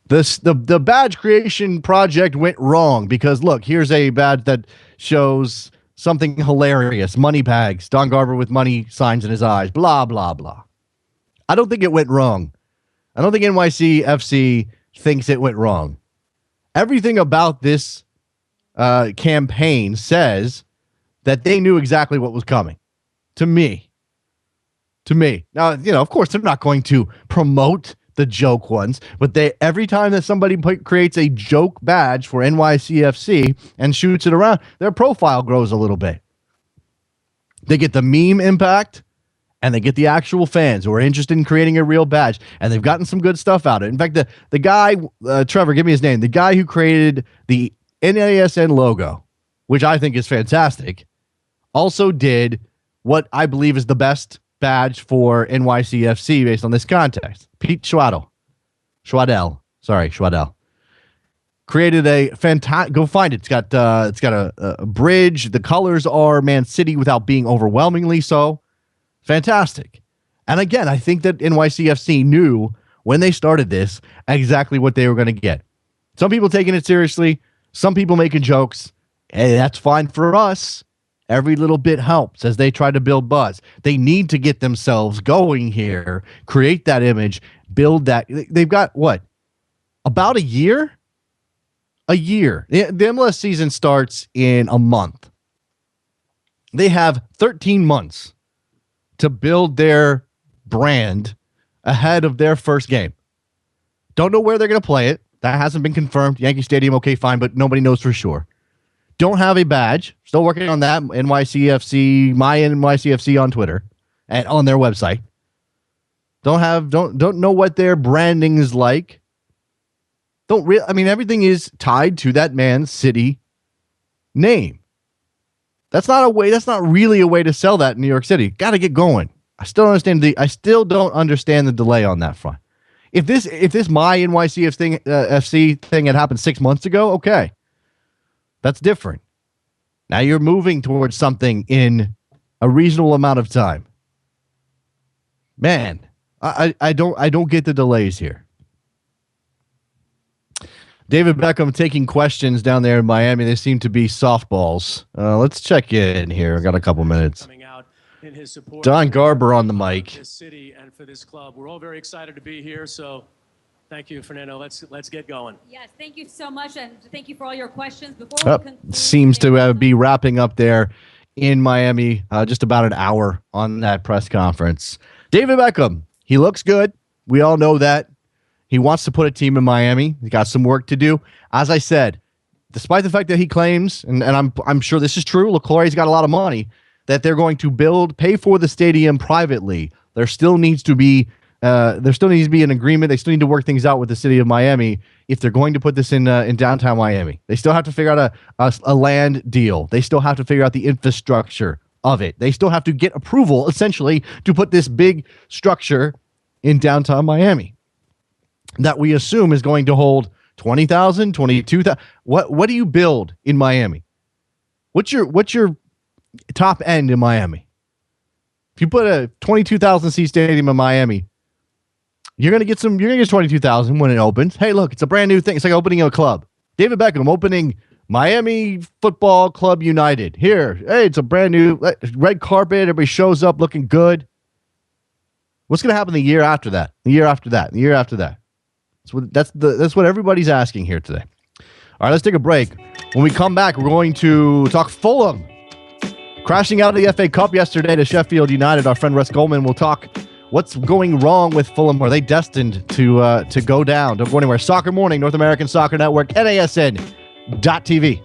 The badge creation project went wrong because, look, here's a badge that shows something hilarious. Money bags. Don Garber with money signs in his eyes. Blah, blah, blah. I don't think it went wrong. I don't think NYCFC thinks it went wrong. Everything about this campaign says that they knew exactly what was coming. To me. Now, of course, they're not going to promote the joke ones, but every time that somebody creates a joke badge for NYCFC and shoots it around, their profile grows a little bit. They get the meme impact, and they get the actual fans who are interested in creating a real badge, and they've gotten some good stuff out of it. In fact, the guy, Trevor, give me his name, the guy who created the NASN logo, which I think is fantastic, also did what I believe is the best badge for NYCFC based on this context. Pete Schwadel created a fantastic. Go find it. It's got a bridge. The colors are Man City without being overwhelmingly so. Fantastic. And again, I think that NYCFC knew when they started this exactly what they were going to get. Some people taking it seriously, some people making jokes. Hey, that's fine for us. Every little bit helps as they try to build buzz. They need to get themselves going here, create that image, build that. They've got what? About a year? A year. The MLS season starts in a month. They have 13 months to build their brand ahead of their first game. Don't know where they're going to play it. That hasn't been confirmed. Yankee Stadium, okay, fine, but nobody knows for sure. Don't have a badge. Still working on that. NYCFC, my NYCFC on Twitter and on their website. Don't know what their branding is like. Everything is tied to that Man City name. That's not really a way to sell that in New York City. Got to get going. I still don't understand the delay on that front. If this my NYCFC thing had happened 6 months ago, okay. That's different. Now you're moving towards something in a reasonable amount of time. Man, I don't get the delays here. David Beckham taking questions down there in Miami. They seem to be softballs. Let's check in here. I got a couple minutes. Don Garber on the mic. This city and for this club. We're all very excited to be here, so thank you, Fernando. Let's get going. Yes, thank you so much, and thank you for all your questions. Before we conclude, seems to be wrapping up there in Miami, just about an hour on that press conference. David Beckham, he looks good. We all know that. He wants to put a team in Miami. He got some work to do. As I said, despite the fact that he claims, and I'm sure this is true, LaCroix's got a lot of money, that they're going to pay for the stadium privately. There still needs to be an agreement. They still need to work things out with the city of Miami if they're going to put this in downtown Miami. They still have to figure out a land deal. They still have to figure out the infrastructure of it. They still have to get approval, essentially, to put this big structure in downtown Miami that we assume is going to hold 20,000, 22,000. What do you build in Miami? What's your top end in Miami? If you put a 22,000 seat stadium in Miami, you're going to get 22,000 when it opens. Hey, look, it's a brand new thing. It's like opening a club. David Beckham opening Miami Football Club United. Here, hey, it's a brand new red carpet. Everybody shows up looking good. What's going to happen the year after that? The year after that? The year after that? That's what everybody's asking here today. All right, let's take a break. When we come back, we're going to talk Fulham. Crashing out of the FA Cup yesterday to Sheffield United, our friend Russ Goldman will talk what's going wrong with Fulham. Are they destined to go down? Don't go anywhere. Soccer Morning, North American Soccer Network, NASN.TV.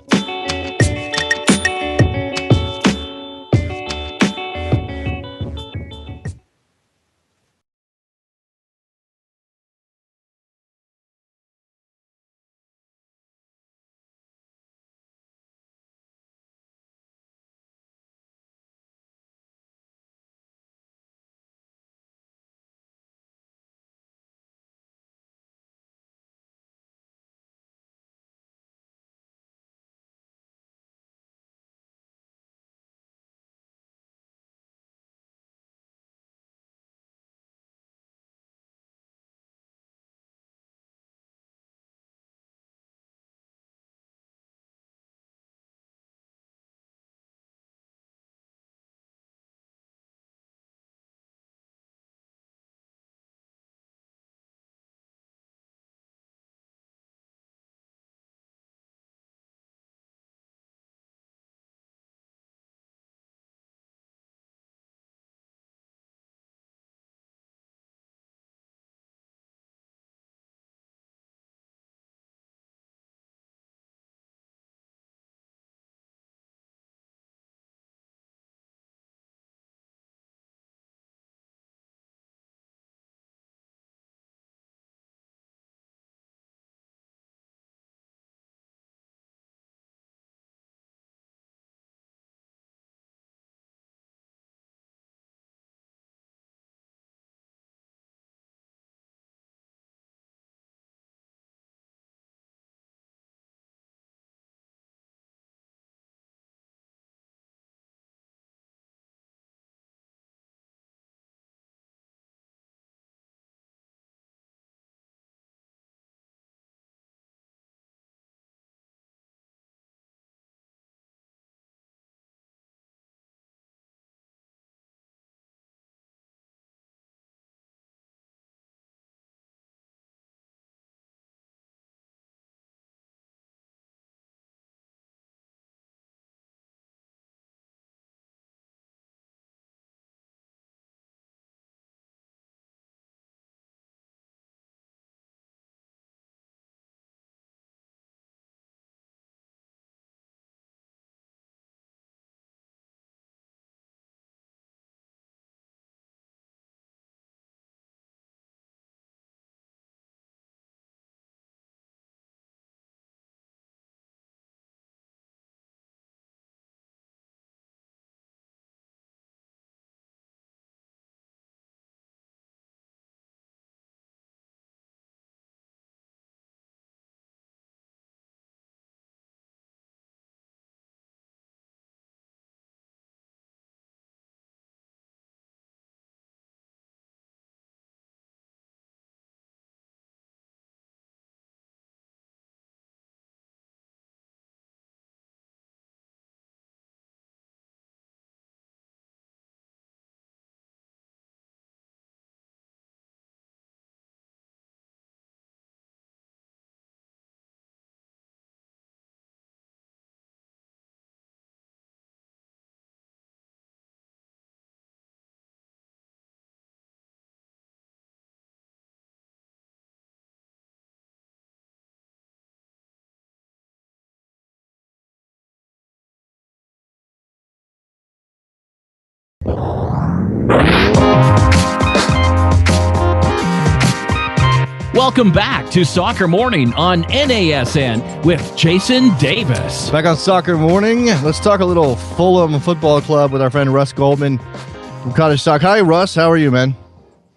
Welcome back to Soccer Morning on NASN with Jason Davis. Back on Soccer Morning, let's talk a little Fulham Football Club with our friend Russ Goldman from Cottage Talk. Hi, Russ. How are you, man?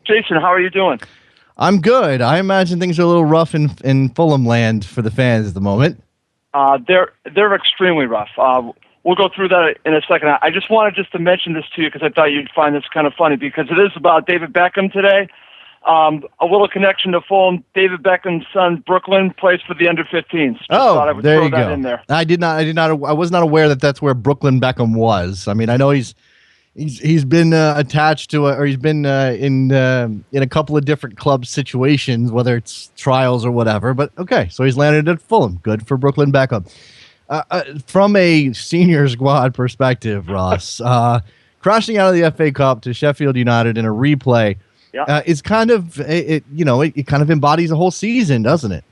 Jason, how are you doing? I'm good. I imagine things are a little rough in Fulham land for the fans at the moment. They're extremely rough. We'll go through that in a second. I just wanted to mention this to you because I thought you'd find this kind of funny because it is about David Beckham today. A little connection to Fulham. David Beckham's son, Brooklyn, plays for the under-15s. Thought I would there throw you that go. In there. I was not aware that that's where Brooklyn Beckham was. I mean, I know he's been attached to or he's been in a couple of different club situations, whether it's trials or whatever. But okay, so he's landed at Fulham. Good for Brooklyn Beckham. From a senior squad perspective, Russ, crashing out of the FA Cup to Sheffield United in a replay is kind of it kind of embodies a whole season, doesn't it?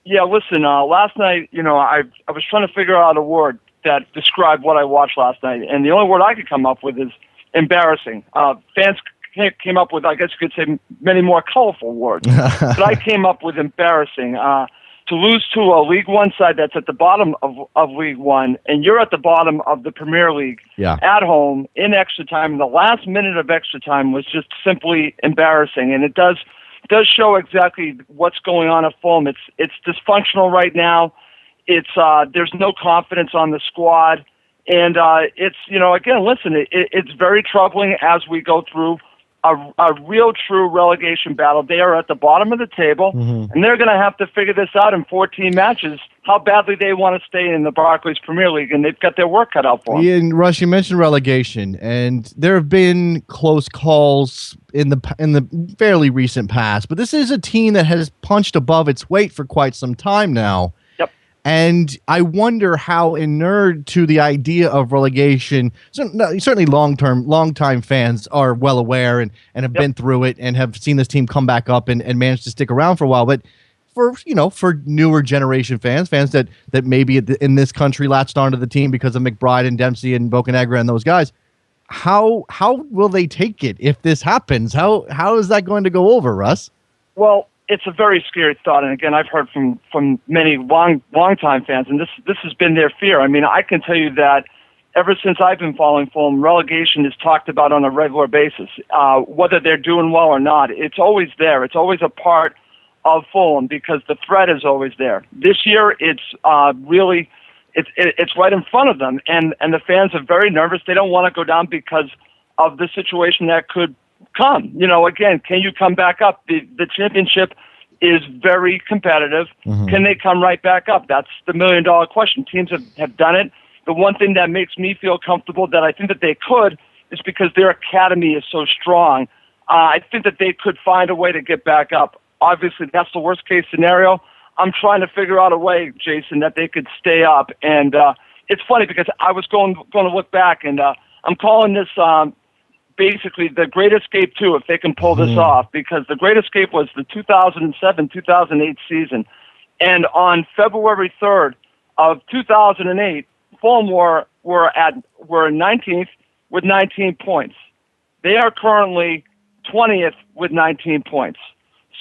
Yeah, listen, last night, I was trying to figure out a word that described what I watched last night, and the only word I could come up with is embarrassing. Fans came up with, I guess you could say, many more colorful words, but I came up with embarrassing. To lose to a League One side that's at the bottom of League One, and you're at the bottom of the Premier League at home in extra time, the last minute of extra time was just simply embarrassing, and it does show exactly what's going on at Fulham. It's dysfunctional right now. It's there's no confidence on the squad, and it's again, listen, it's very troubling as we go through a real true relegation battle. They are at the bottom of the table, and they're going to have to figure this out in 14 matches, how badly they want to stay in the Barclays Premier League, and they've got their work cut out for them. Yeah, and Russ, you mentioned relegation, and there have been close calls in the fairly recent past, but this is a team that has punched above its weight for quite some time now. And I wonder how inured to the idea of relegation. Certainly long-time fans are well aware and have been through it and have seen this team come back up and managed to stick around for a while. But for newer generation fans that maybe in this country latched onto the team because of McBride and Dempsey and Bocanegra and those guys, how will they take it if this happens? How is that going to go over, Russ? Well, it's a very scary thought, and again, I've heard from many long-time fans, and this has been their fear. I mean, I can tell you that ever since I've been following Fulham, relegation is talked about on a regular basis. Whether they're doing well or not, it's always there. It's always a part of Fulham because the threat is always there. This year, it's really it's right in front of them, and the fans are very nervous. They don't want to go down because of the situation that could come. Again, can you come back up? The championship is very competitive. Can they come right back up? That's the million-dollar question. Teams have done it. The one thing that makes me feel comfortable that I think that they could is because their academy is so strong. I think that they could find a way to get back up. Obviously, that's the worst-case scenario. I'm trying to figure out a way, Jason, that they could stay up. And it's funny because I was going to look back, and I'm calling this basically the Great Escape 2, if they can pull this off, because the Great Escape was the 2007-2008 season. And on February 3rd of 2008, Fulham were 19th with 19 points. They are currently 20th with 19 points.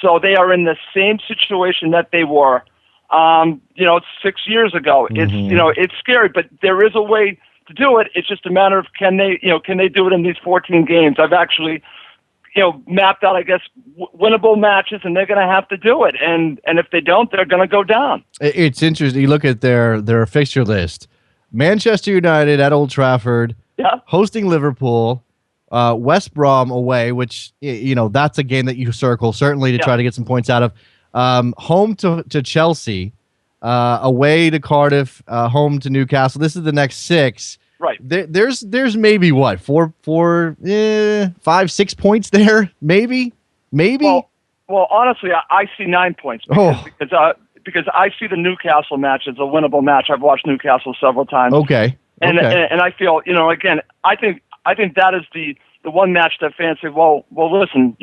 So they are in the same situation that they were, 6 years ago. It's scary, but there is a way to do it. It's just a matter of can they do it in these 14 games? I've actually, mapped out, I guess, winnable matches, and they're going to have to do it. And if they don't, they're going to go down. It's interesting. You look at their fixture list: Manchester United at Old Trafford, hosting Liverpool, West Brom away, which that's a game that you circle certainly to try to get some points out of. Home to Chelsea. Away to Cardiff, home to Newcastle. This is the next 6. Right. There's maybe what 5, 6 points there. Maybe. Well, honestly, I see 9 points because I see the Newcastle match as a winnable match. I've watched Newcastle several times. Okay. And I feel again, I think that is the one match that fans say, well, listen,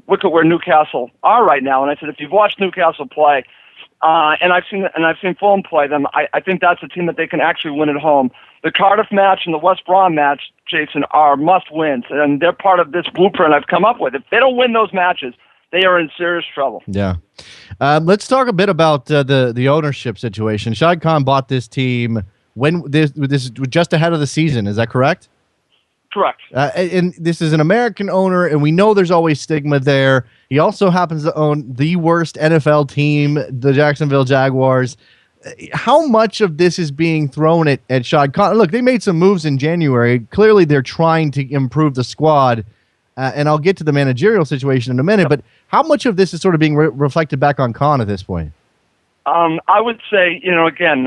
look at where Newcastle are right now. And I said, if you've watched Newcastle play. And I've seen Fulham play them. I think that's a team that they can actually win at home. The Cardiff match and the West Brom match, Jason, are must-wins, and they're part of this blueprint I've come up with. If they don't win those matches, they are in serious trouble. Yeah. Let's talk a bit about the ownership situation. Shad Khan bought this team when this was just ahead of the season. Is that correct? Correct. And this is an American owner, and we know there's always stigma there. He also happens to own the worst NFL team, the Jacksonville Jaguars. How much of this is being thrown at Shad Khan? Look, they made some moves in January. Clearly, they're trying to improve the squad, and I'll get to the managerial situation in a minute, but how much of this is sort of being reflected back on Khan at this point? I would say, again,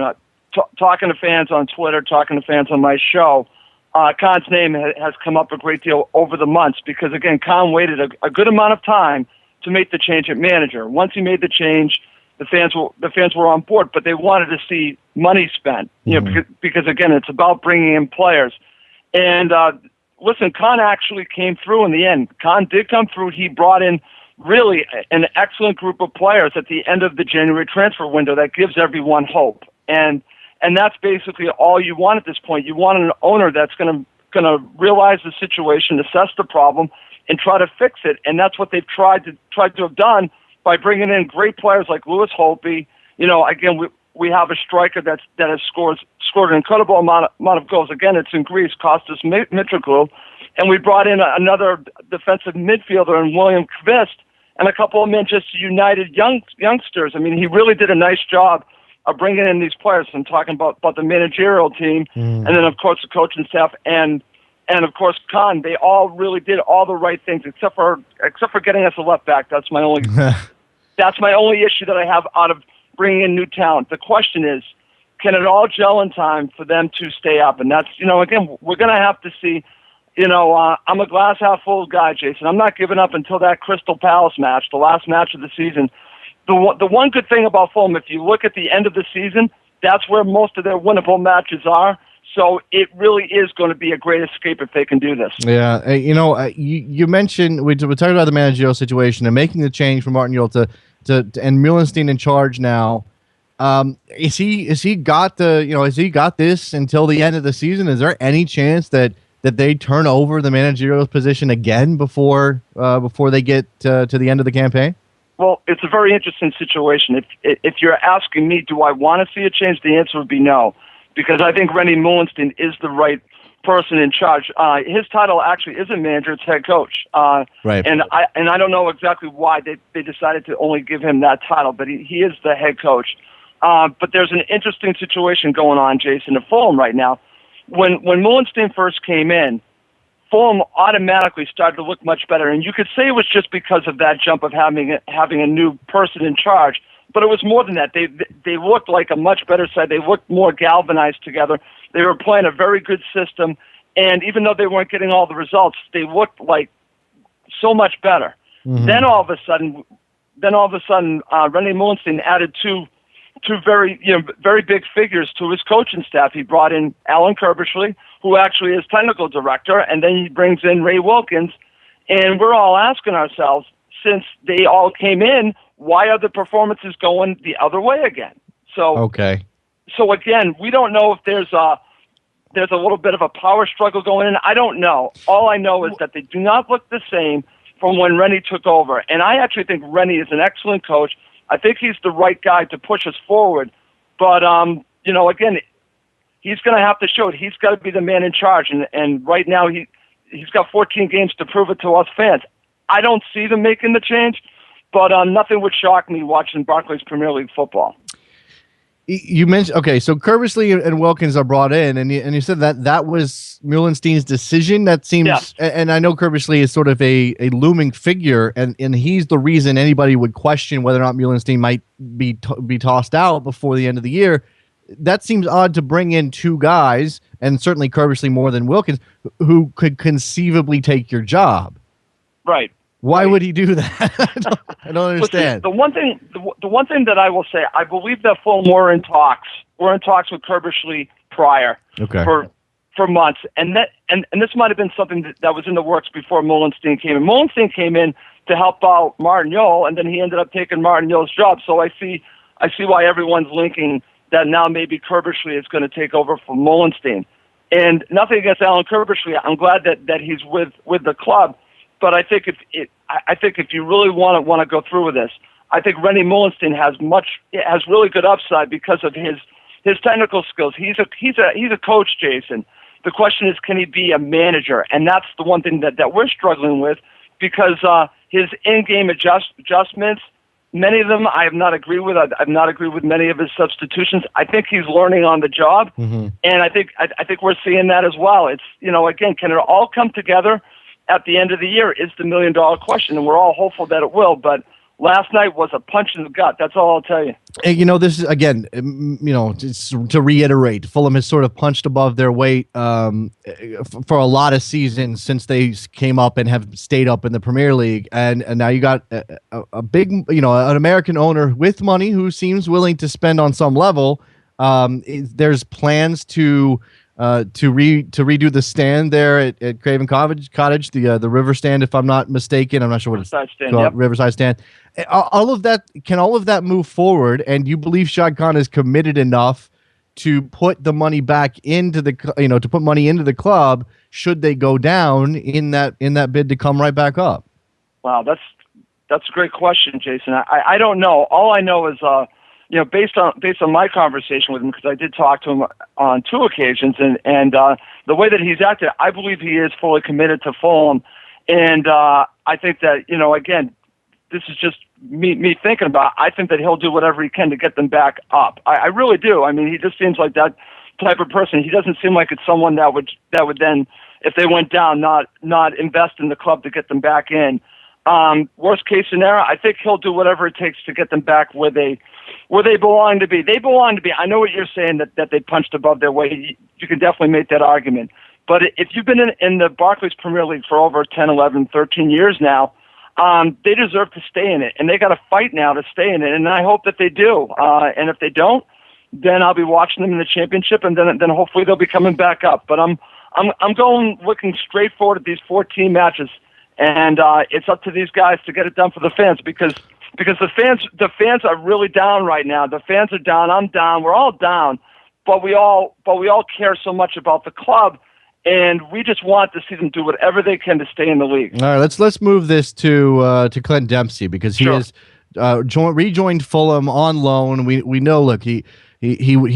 talking to fans on Twitter, talking to fans on my show, Khan's name has come up a great deal over the months because, again, Khan waited a good amount of time to make the change at manager. Once he made the change, the fans were on board, but they wanted to see money spent, because again, it's about bringing in players. And listen, Khan actually came through in the end. Khan did come through. He brought in really an excellent group of players at the end of the January transfer window that gives everyone hope. And that's basically all you want at this point. You want an owner that's going to realize the situation, assess the problem, and try to fix it. And that's what they've tried to have done by bringing in great players like Lewis Holtby. Again, we have a striker that has scored an incredible amount of goals. Again, it's in Greece, Kostas Mitroglou. And we brought in another defensive midfielder in William Kvist and a couple of Manchester United youngsters. I mean, he really did a nice job of bringing in these players. I'm talking about the managerial team, and then, of course, the coaching staff, and of course, Khan. They all really did all the right things, except for getting us a left back. That's my only issue that I have out of bringing in new talent. The question is, can it all gel in time for them to stay up? And that's, again, we're going to have to see. I'm a glass half full guy, Jason. I'm not giving up until that Crystal Palace match, the last match of the season. The one good thing about Fulham, if you look at the end of the season, that's where most of their winnable matches are. So it really is going to be a great escape if they can do this. Yeah, you mentioned we talked about the managerial situation and making the change from Martin Yule to and Muhlenstein in charge now. Is he got this until the end of the season? Is there any chance that they turn over the managerial position again before they get to the end of the campaign? Well, it's a very interesting situation. If you're asking me, do I want to see a change? The answer would be no, because I think Rennie Muhlenstein is the right person in charge. His title actually isn't manager; it's head coach. Right. And I don't know exactly why they decided to only give him that title, but he is the head coach. But there's an interesting situation going on, Jason, at Fulham right now. When Muhlenstein first came in, Fulham automatically started to look much better, and you could say it was just because of that jump of having a new person in charge. But it was more than that. They looked like a much better side. They looked more galvanized together. They were playing a very good system, and even though they weren't getting all the results, they looked like so much better. Mm-hmm. Then all of a sudden, Rennie Muhlenstein added two very big figures to his coaching staff. He brought in Alan Kirbishley, who actually is technical director, and then he brings in Ray Wilkins. And we're all asking ourselves, since they all came in, why are the performances going the other way again? So again, we don't know if there's a little bit of a power struggle going in. I don't know. All I know is that they do not look the same from when Rennie took over. And I actually think Rennie is an excellent coach. I think he's the right guy to push us forward. But, again, he's going to have to show it. He's got to be the man in charge. And right now he's got 14 games to prove it to us fans. I don't see them making the change, but nothing would shock me watching Barclays Premier League football. You mentioned, so Kirbishley and Wilkins are brought in, and you said that was Muhlenstein's decision. That seems, and I know Kirbishley is sort of a looming figure, and he's the reason anybody would question whether or not Muhlenstein might be tossed out before the end of the year. That seems odd to bring in two guys, and certainly Kirbishley more than Wilkins, who could conceivably take your job. Right. Why would he do that? I don't understand. Listen, the one thing that I will say, I believe that Fulham were in talks. We're in talks with Kirbishley prior for months, and this might have been something that was in the works before Muhlenstein came in. Muhlenstein came in to help out Martin Yule, and then he ended up taking Martin Yule's job. So I see why everyone's linking that now maybe Kirbishley is going to take over from Muhlenstein. And nothing against Alan Kirbishley. I'm glad that he's with the club. But I think if you really want to go through with this, I think Rennie Muhlenstein has really good upside because of his technical skills. He's a coach, Jason. The question is, can he be a manager? And that's the one thing that we're struggling with, because his in-game adjustments, many of them I have not agreed with. I've not agreed with many of his substitutions. I think he's learning on the job, and I think we're seeing that as well. It's again, can it all come together at the end of the year is the $1 million question, and we're all hopeful that it will. But last night was a punch in the gut. That's all I'll tell you. And, this is, again, just to reiterate, Fulham has sort of punched above their weight for a lot of seasons since they came up and have stayed up in the Premier League. And now you got a big, an American owner with money who seems willing to spend on some level. There's plans to redo the stand there at Craven Cottage, the River Stand, if I'm not mistaken. I'm not sure what it's called. Riverside Stand. All of that move forward? And you believe Shad Khan is committed enough to put the money back into to put money into the club should they go down in that bid to come right back up? Wow, that's a great question, Jason. I don't know. All I know is based on my conversation with him, because I did talk to him on 2 occasions, and the way that he's acted, I believe he is fully committed to Fulham, and I think that again, this is just me thinking about it. I think that he'll do whatever he can to get them back up. I really do. I mean, he just seems like that type of person. He doesn't seem like it's someone that would then, if they went down, not invest in the club to get them back in. Worst case scenario, I think he'll do whatever it takes to get them back where they belong to be. They belong to be. I know what you're saying, that they punched above their weight. You can definitely make that argument. But if you've been in the Barclays Premier League for over 10, 11, 13 years now, they deserve to stay in it, and they got to fight now to stay in it. And I hope that they do. And if they don't, then I'll be watching them in the championship, and then hopefully they'll be coming back up. But I'm looking straight forward at these 14 matches, and it's up to these guys to get it done for the fans because the fans are really down right now. The fans are down. I'm down. We're all down, but we all care so much about the club. And we just want to see them do whatever they can to stay in the league. All right, let's move this to Clint Dempsey, because he has rejoined Fulham on loan. We know. Look, he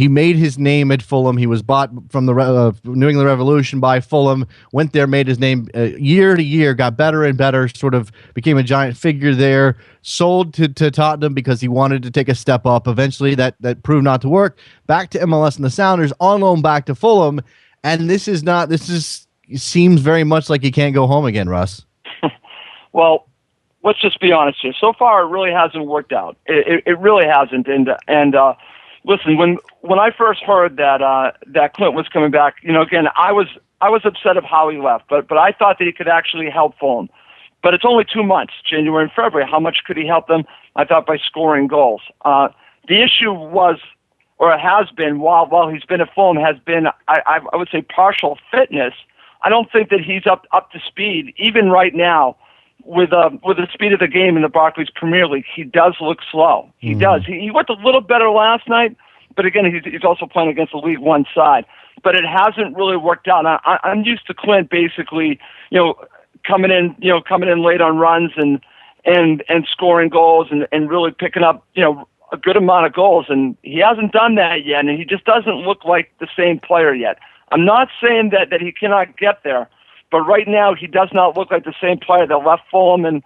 made his name at Fulham. He was bought from the New England Revolution by Fulham. Went there, made his name year to year, got better and better. Sort of became a giant figure there. Sold to Tottenham because he wanted to take a step up. Eventually, that proved not to work. Back to MLS and the Sounders, on loan back to Fulham. And this seems very much like he can't go home again, Russ. Well, let's just be honest here. So far, it really hasn't worked out. It really hasn't. And listen, when I first heard that Clint was coming back, again, I was upset of how he left, but I thought that he could actually help Fulham. But it's only 2 months, January and February. How much could he help them? I thought by scoring goals. The issue was, or it has been while he's been at Fulham, has been, I would say, partial fitness. I don't think that he's up to speed, even right now, with the speed of the game in the Barclays Premier League. He does look slow. He does. He went a little better last night, but again, he's also playing against the League One side. But it hasn't really worked out. I'm used to Clint basically, coming in late on runs and scoring goals and really picking up, a good amount of goals, and he hasn't done that yet, and he just doesn't look like the same player yet. I'm not saying that he cannot get there, but right now he does not look like the same player that left Fulham, and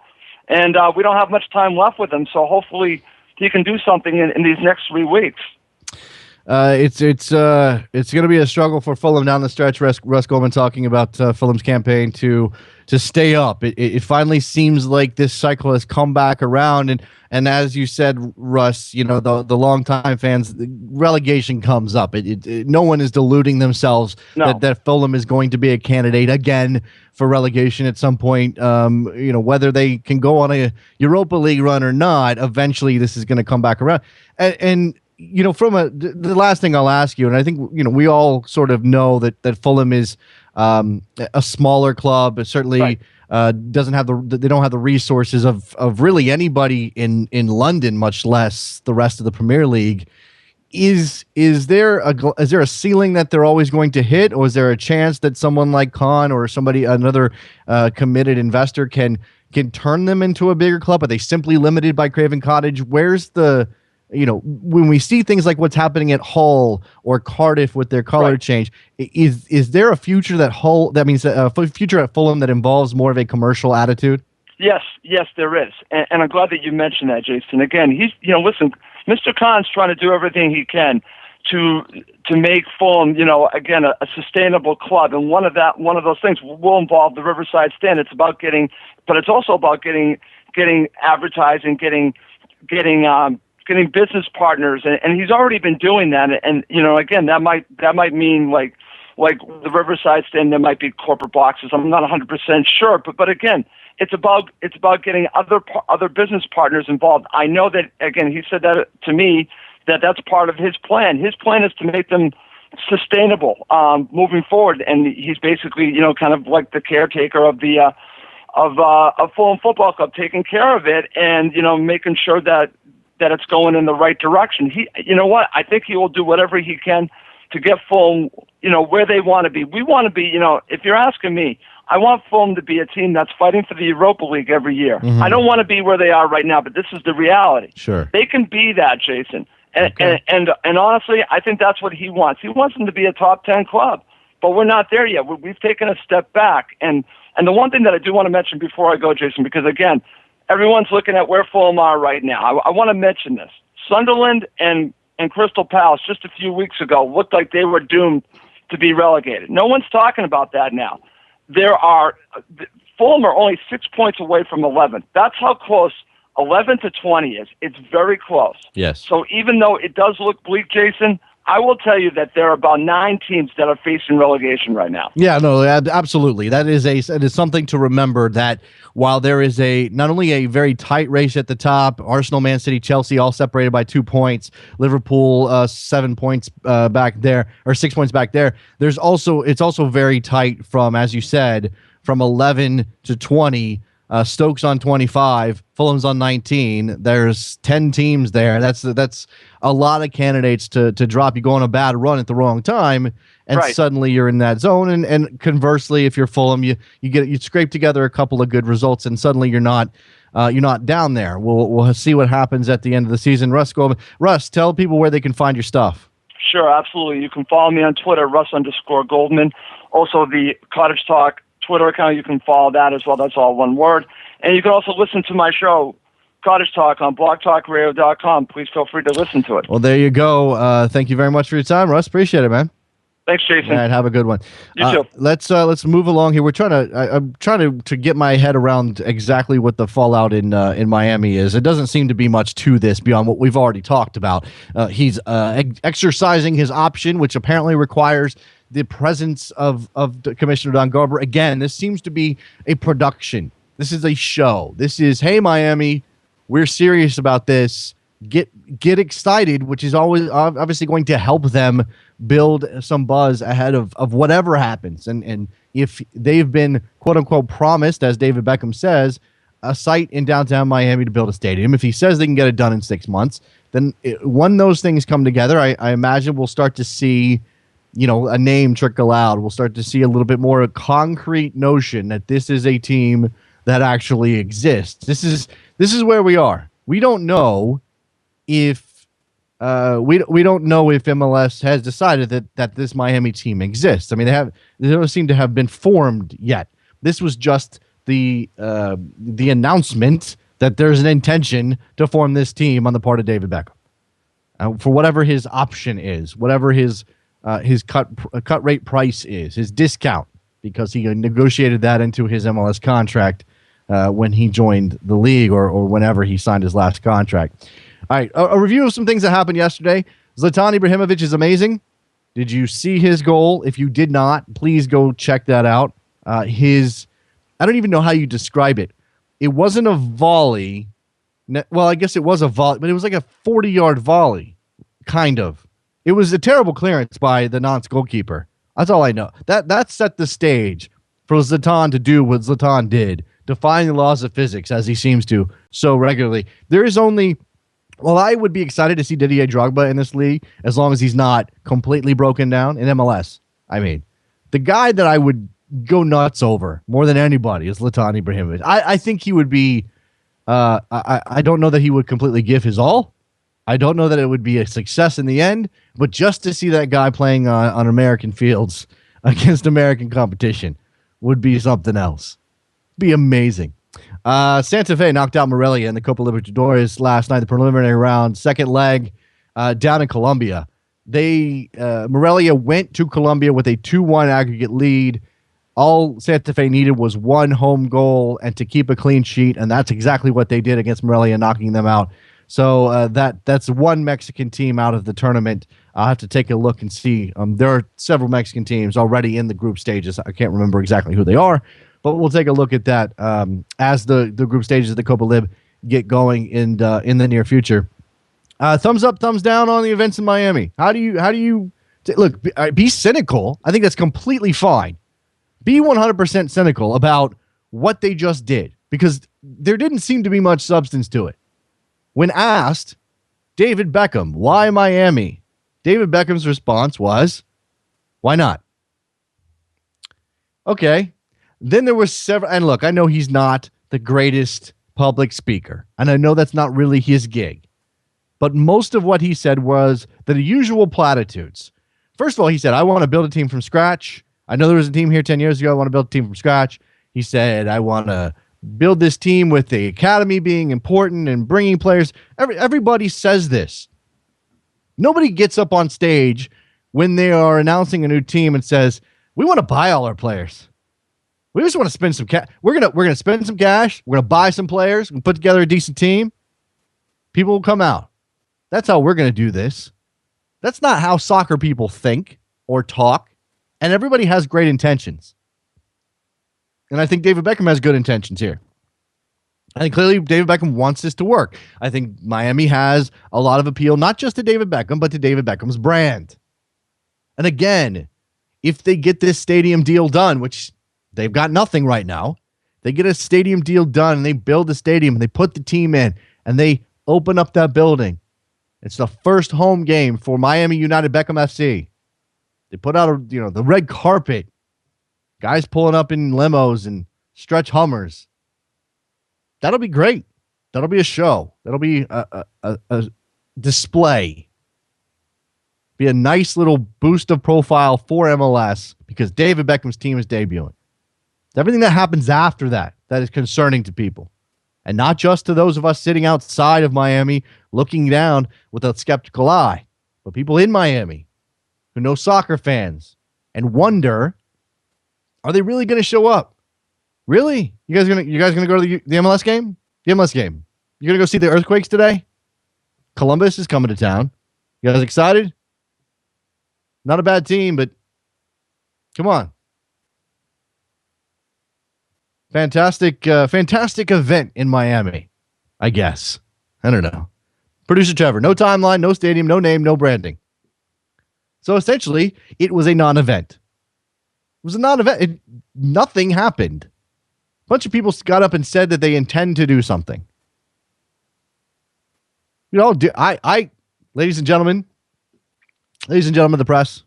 we don't have much time left with him, so hopefully he can do something in these next 3 weeks. It's going to be a struggle for Fulham down the stretch. Russ Goldman talking about Fulham's campaign to stay up. It finally seems like this cycle has come back around, and as you said, Russ, the longtime fans, the relegation comes up. No one is deluding themselves that Fulham is going to be a candidate again for relegation at some point. Whether they can go on a Europa League run or not, eventually this is going to come back around. And the last thing I'll ask you, and I think we all sort of know that Fulham is a smaller club, but certainly doesn't have they don't have the resources of really anybody in London, much less the rest of the Premier League. Is there a ceiling that they're always going to hit, or is there a chance that someone like Khan or another committed investor can turn them into a bigger club? Are they simply limited by Craven Cottage? Where's the when we see things like what's happening at Hull or Cardiff with their color change, is there a future future at Fulham that involves more of a commercial attitude? Yes, there is. And I'm glad that you mentioned that, Jason. Again, he's, listen, Mr. Khan's trying to do everything he can to make Fulham, again, a sustainable club. And one of those things will involve the Riverside Stand. It's also about getting getting advertising, getting business partners, and he's already been doing that. And again, that might mean like the Riverside stand, there might be corporate boxes. I'm not 100% sure, but again, it's about getting other business partners involved. I know that, again, he said that to me, that's part of his plan. His plan is to make them sustainable moving forward, and he's basically kind of like the caretaker of the of Fulham Football Club, taking care of it and making sure that it's going in the right direction. I think he will do whatever he can to get Fulham where they want to be. We want to be, if you're asking me, I want Fulham to be a team that's fighting for the Europa League every year. I don't want to be where they are right now, but this is the reality. Sure. They can be that, Jason. And honestly, I think that's what he wants. He wants them to be a top 10 club, but we're not there yet. We've taken a step back. And the one thing that I do want to mention before I go, Jason, because again, everyone's looking at where Fulham are right now. I want to mention this. Sunderland and Crystal Palace just a few weeks ago looked like they were doomed to be relegated. No one's talking about that now. Fulham are only 6 points away from 11th. That's how close 11 to 20 is. It's very close. Yes. So even though it does look bleak, Jason, I will tell you that there are about 9 teams that are facing relegation right now. Yeah, no, absolutely. It is something to remember, that while there is not only a very tight race at the top, Arsenal, Man City, Chelsea all separated by 2 points, Liverpool 7 points back there, or 6 points back there. It's also very tight from, as you said, from 11 to 20. Stoke's on 25, Fulham's on 19. There's 10 teams there. That's a lot of candidates to drop. You go on a bad run at the wrong time, and suddenly you're in that zone. And conversely, if you're Fulham, you scrape together a couple of good results, and suddenly you're not down there. We'll see what happens at the end of the season. Russ Goldman. Russ, tell people where they can find your stuff. Sure, absolutely. You can follow me on Twitter, Russ_Goldman. Also, the Cottage Talk Twitter account, you can follow that as well. That's all one word. And you can also listen to my show, Cottage Talk, on blogtalkradio.com. Please feel free to listen to it. Well, there you go. Thank you very much for your time, Russ. Appreciate it, man. Thanks, Jason. All right, have a good one. You too. Let's move along here. I'm trying to get my head around exactly what the fallout in Miami is. It doesn't seem to be much to this beyond what we've already talked about. He's exercising his option, which apparently requires the presence of Commissioner Don Garber. Again, this seems to be a production. This is a show. This is, hey, Miami, we're serious about this. Get excited, which is always obviously going to help them build some buzz ahead of whatever happens. And if they've been, quote unquote, promised, as David Beckham says, a site in downtown Miami to build a stadium, if he says they can get it done in 6 months, then when those things come together, I imagine we'll start to see a name trickle out. We'll start to see a little bit more a concrete notion that this is a team that actually exists. This is where we are. We don't know if we don't know if MLS has decided that this Miami team exists. I mean, they don't seem to have been formed yet. This was just the announcement that there's an intention to form this team on the part of David Beckham for whatever his option is, whatever his cut rate price is, his discount, because he negotiated that into his MLS contract when he joined the league or whenever he signed his last contract. All right, a review of some things that happened yesterday. Zlatan Ibrahimovic is amazing. Did you see his goal? If you did not, please go check that out. I don't even know how you describe it. It wasn't a volley. Well, I guess it was a volley, but it was like a 40-yard volley, kind of. It was a terrible clearance by the Nantes goalkeeper. That's all I know. That set the stage for Zlatan to do what Zlatan did, defying the laws of physics, as he seems to so regularly. There is only... Well, I would be excited to see Didier Drogba in this league as long as he's not completely broken down in MLS. I mean, the guy that I would go nuts over more than anybody is Zlatan Ibrahimovic. I think he would be... I don't know that he would completely give his all. I don't know that it would be a success in the end, but just to see that guy playing on American fields against American competition would be something else. Be amazing. Santa Fe knocked out Morelia in the Copa Libertadores last night, the preliminary round, second leg down in Colombia. Morelia went to Colombia with a 2-1 aggregate lead. All Santa Fe needed was one home goal and to keep a clean sheet, and that's exactly what they did against Morelia, knocking them out. So that's one Mexican team out of the tournament. I'll have to take a look and see. There are several Mexican teams already in the group stages. I can't remember exactly who they are, but we'll take a look at that as the group stages of the Copa Lib get going in the near future. Thumbs up, thumbs down on the events in Miami. How do you look? Be cynical. I think that's completely fine. Be 100% cynical about what they just did, because there didn't seem to be much substance to it. When asked, David Beckham, why Miami? David Beckham's response was, why not? Okay. Then there was several, and look, I know he's not the greatest public speaker, and I know that's not really his gig, but most of what he said was the usual platitudes. First of all, he said, I want to build a team from scratch. I know there was a team here 10 years ago. I want to build a team from scratch. He said, I want to build this team with the academy being important and bringing players. Everybody says this. Nobody gets up on stage when they are announcing a new team and says, we want to buy all our players. We just want to spend some cash. We're gonna spend some cash. We're gonna buy some players and put together a decent team. People will come out. That's how we're gonna do this. That's not how soccer people think or talk. And everybody has great intentions. And I think David Beckham has good intentions here. I think clearly David Beckham wants this to work. I think Miami has a lot of appeal, not just to David Beckham, but to David Beckham's brand. And again, if they get this stadium deal done, which they've got nothing right now, they get a stadium deal done and they build the stadium and they put the team in and they open up that building. It's the first home game for Miami United Beckham FC. They put out the red carpet, guys pulling up in limos and stretch Hummers. That'll be great. That'll be a show. That'll be a display. Be a nice little boost of profile for MLS because David Beckham's team is debuting. Everything that happens after that is concerning to people. And not just to those of us sitting outside of Miami looking down with a skeptical eye, but people in Miami who know soccer fans and wonder, are they really going to show up? Really? You guys gonna go to the MLS game? The MLS game. You gonna go see the Earthquakes today? Columbus is coming to town. You guys excited? Not a bad team, but come on. Fantastic event in Miami, I guess. I don't know. Producer Trevor, no timeline, no stadium, no name, no branding. So essentially, it was a non-event. It was a non-event. Nothing happened. A bunch of people got up and said that they intend to do something. Ladies and gentlemen of the press,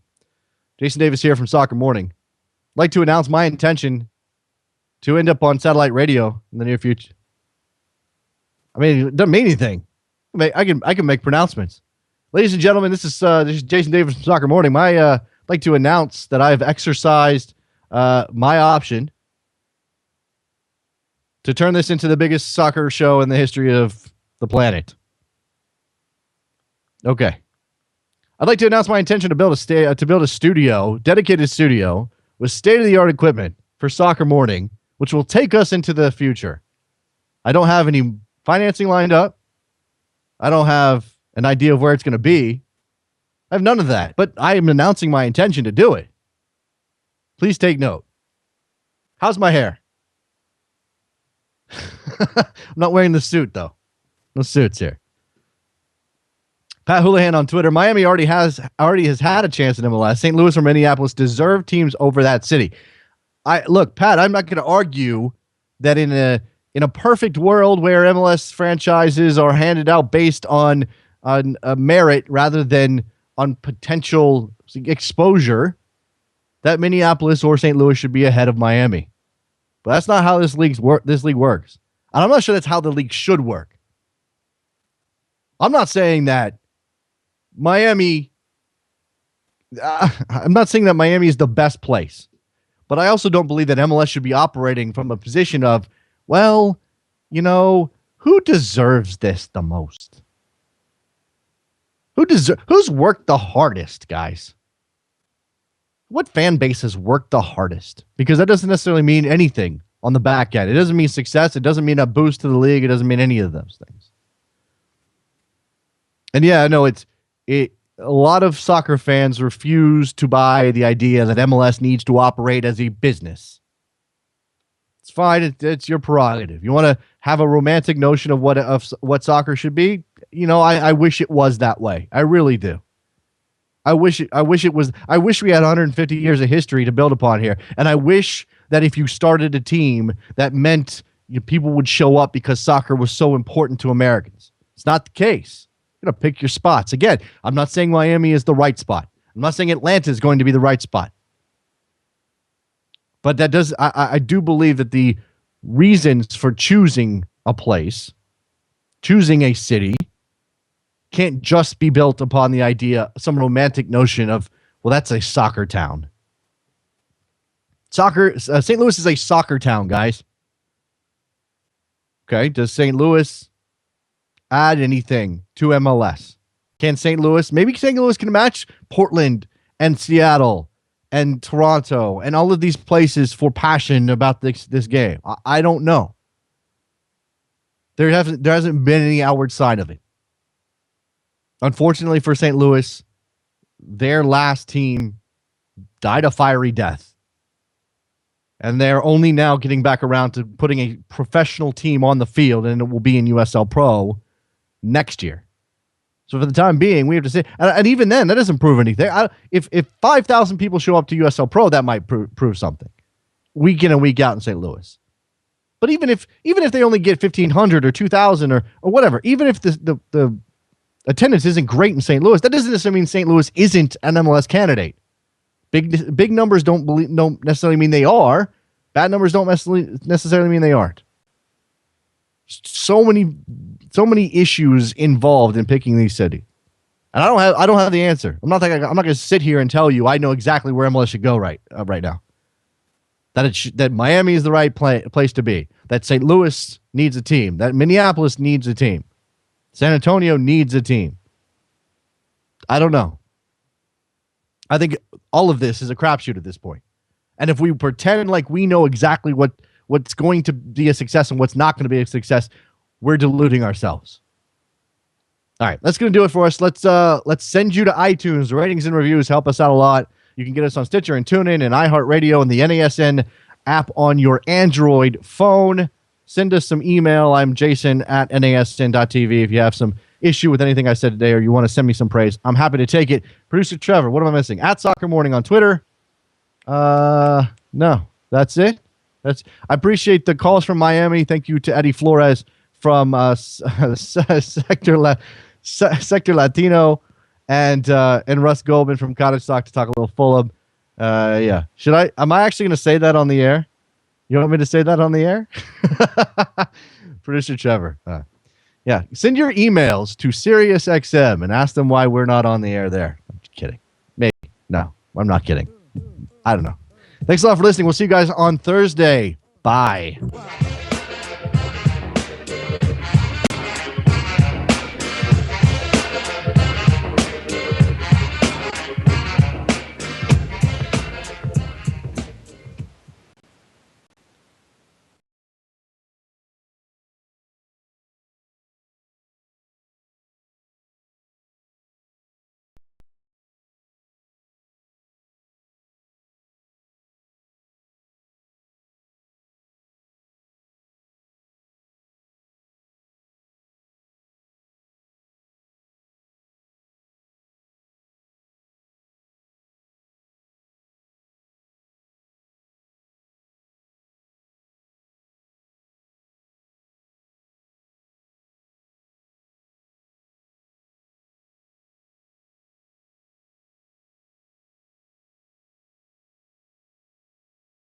Jason Davis here from Soccer Morning. I'd like to announce my intention to end up on satellite radio in the near future. I mean, it doesn't mean anything. I can make pronouncements. Ladies and gentlemen, this is Jason Davis from Soccer Morning. I'd like to announce that I have exercised my option to turn this into the biggest soccer show in the history of the planet. Okay. I'd like to announce my intention to build a studio, dedicated studio, with state-of-the-art equipment for Soccer Morning, which will take us into the future. I don't have any financing lined up. I don't have an idea of where it's going to be. I have none of that, but I am announcing my intention to do it. Please take note. How's my hair? I'm not wearing the suit, though. No suits here. Pat Houlihan on Twitter. Miami already has had a chance in MLS. St. Louis or Minneapolis deserve teams over that city. Look, Pat, I'm not going to argue that in a perfect world where MLS franchises are handed out based on merit rather than on potential exposure, that Minneapolis or St. Louis should be ahead of Miami. But that's not how this league works. And I'm not sure that's how the league should work. I'm not saying that Miami is the best place. But I also don't believe that MLS should be operating from a position of, well, who deserves this the most? Who's worked the hardest, guys? what fan base has worked the hardest? Because that doesn't necessarily mean anything on the back end. It doesn't mean success. It doesn't mean a boost to the league. It doesn't mean any of those things. And yeah, I know a lot of soccer fans refuse to buy the idea that MLS needs to operate as a business. It's fine. It's your prerogative. You want to have a romantic notion of what soccer should be? You know, I wish it was that way. I really do. I wish it was. I wish we had 150 years of history to build upon here. And I wish that if you started a team, that meant people would show up because soccer was so important to Americans. It's not the case. You're going to pick your spots. Again, I'm not saying Miami is the right spot. I'm not saying Atlanta is going to be the right spot. But that does. I do believe that the reasons for choosing a place, choosing a city, can't just be built upon the idea, some romantic notion of, well, that's a soccer town. St. Louis is a soccer town, guys. Okay, does St. Louis add anything to MLS? Can St. Louis, maybe St. Louis can match Portland and Seattle and Toronto and all of these places for passion about this game? I don't know. There hasn't been any outward sign of it. Unfortunately for St. Louis, their last team died a fiery death. And they're only now getting back around to putting a professional team on the field, and it will be in USL Pro next year. So for the time being, we have to say, and even then, that doesn't prove anything. If 5,000 people show up to USL Pro, that might prove something, week in and week out in St. Louis. But even if they only get 1,500 or 2,000 or whatever, even if the attendance isn't great in St. Louis, that doesn't necessarily mean St. Louis isn't an MLS candidate. Big numbers don't necessarily mean they are. Bad numbers don't necessarily mean they aren't. So many issues involved in picking these cities, and I don't have the answer. I'm not going to sit here and tell you I know exactly where MLS should go right now. That Miami is the right place to be. That St. Louis needs a team. That Minneapolis needs a team. San Antonio needs a team. I don't know. I think all of this is a crapshoot at this point. And if we pretend like we know exactly what's going to be a success and what's not going to be a success, we're deluding ourselves. All right, that's going to do it for us. Let's send you to iTunes. Ratings and reviews help us out a lot. You can get us on Stitcher and TuneIn and iHeartRadio and the NASN app on your Android phone. Send us some email. I'm jason@nasn.tv if you have some issue with anything I said today or you want to send me some praise. I'm happy to take it. Producer Trevor, what am I missing? @SoccerMorning on Twitter. No, that's it. I appreciate the calls from Miami. Thank you to Eddie Flores from Sector Latino and Russ Goldman from Cottage Talk to talk a little Fulham. Yeah. Am I actually going to say that on the air? You want me to say that on the air? Producer Trevor. Yeah. Send your emails to SiriusXM and ask them why we're not on the air there. I'm just kidding. Maybe. No, I'm not kidding. I don't know. Thanks a lot for listening. We'll see you guys on Thursday. Bye.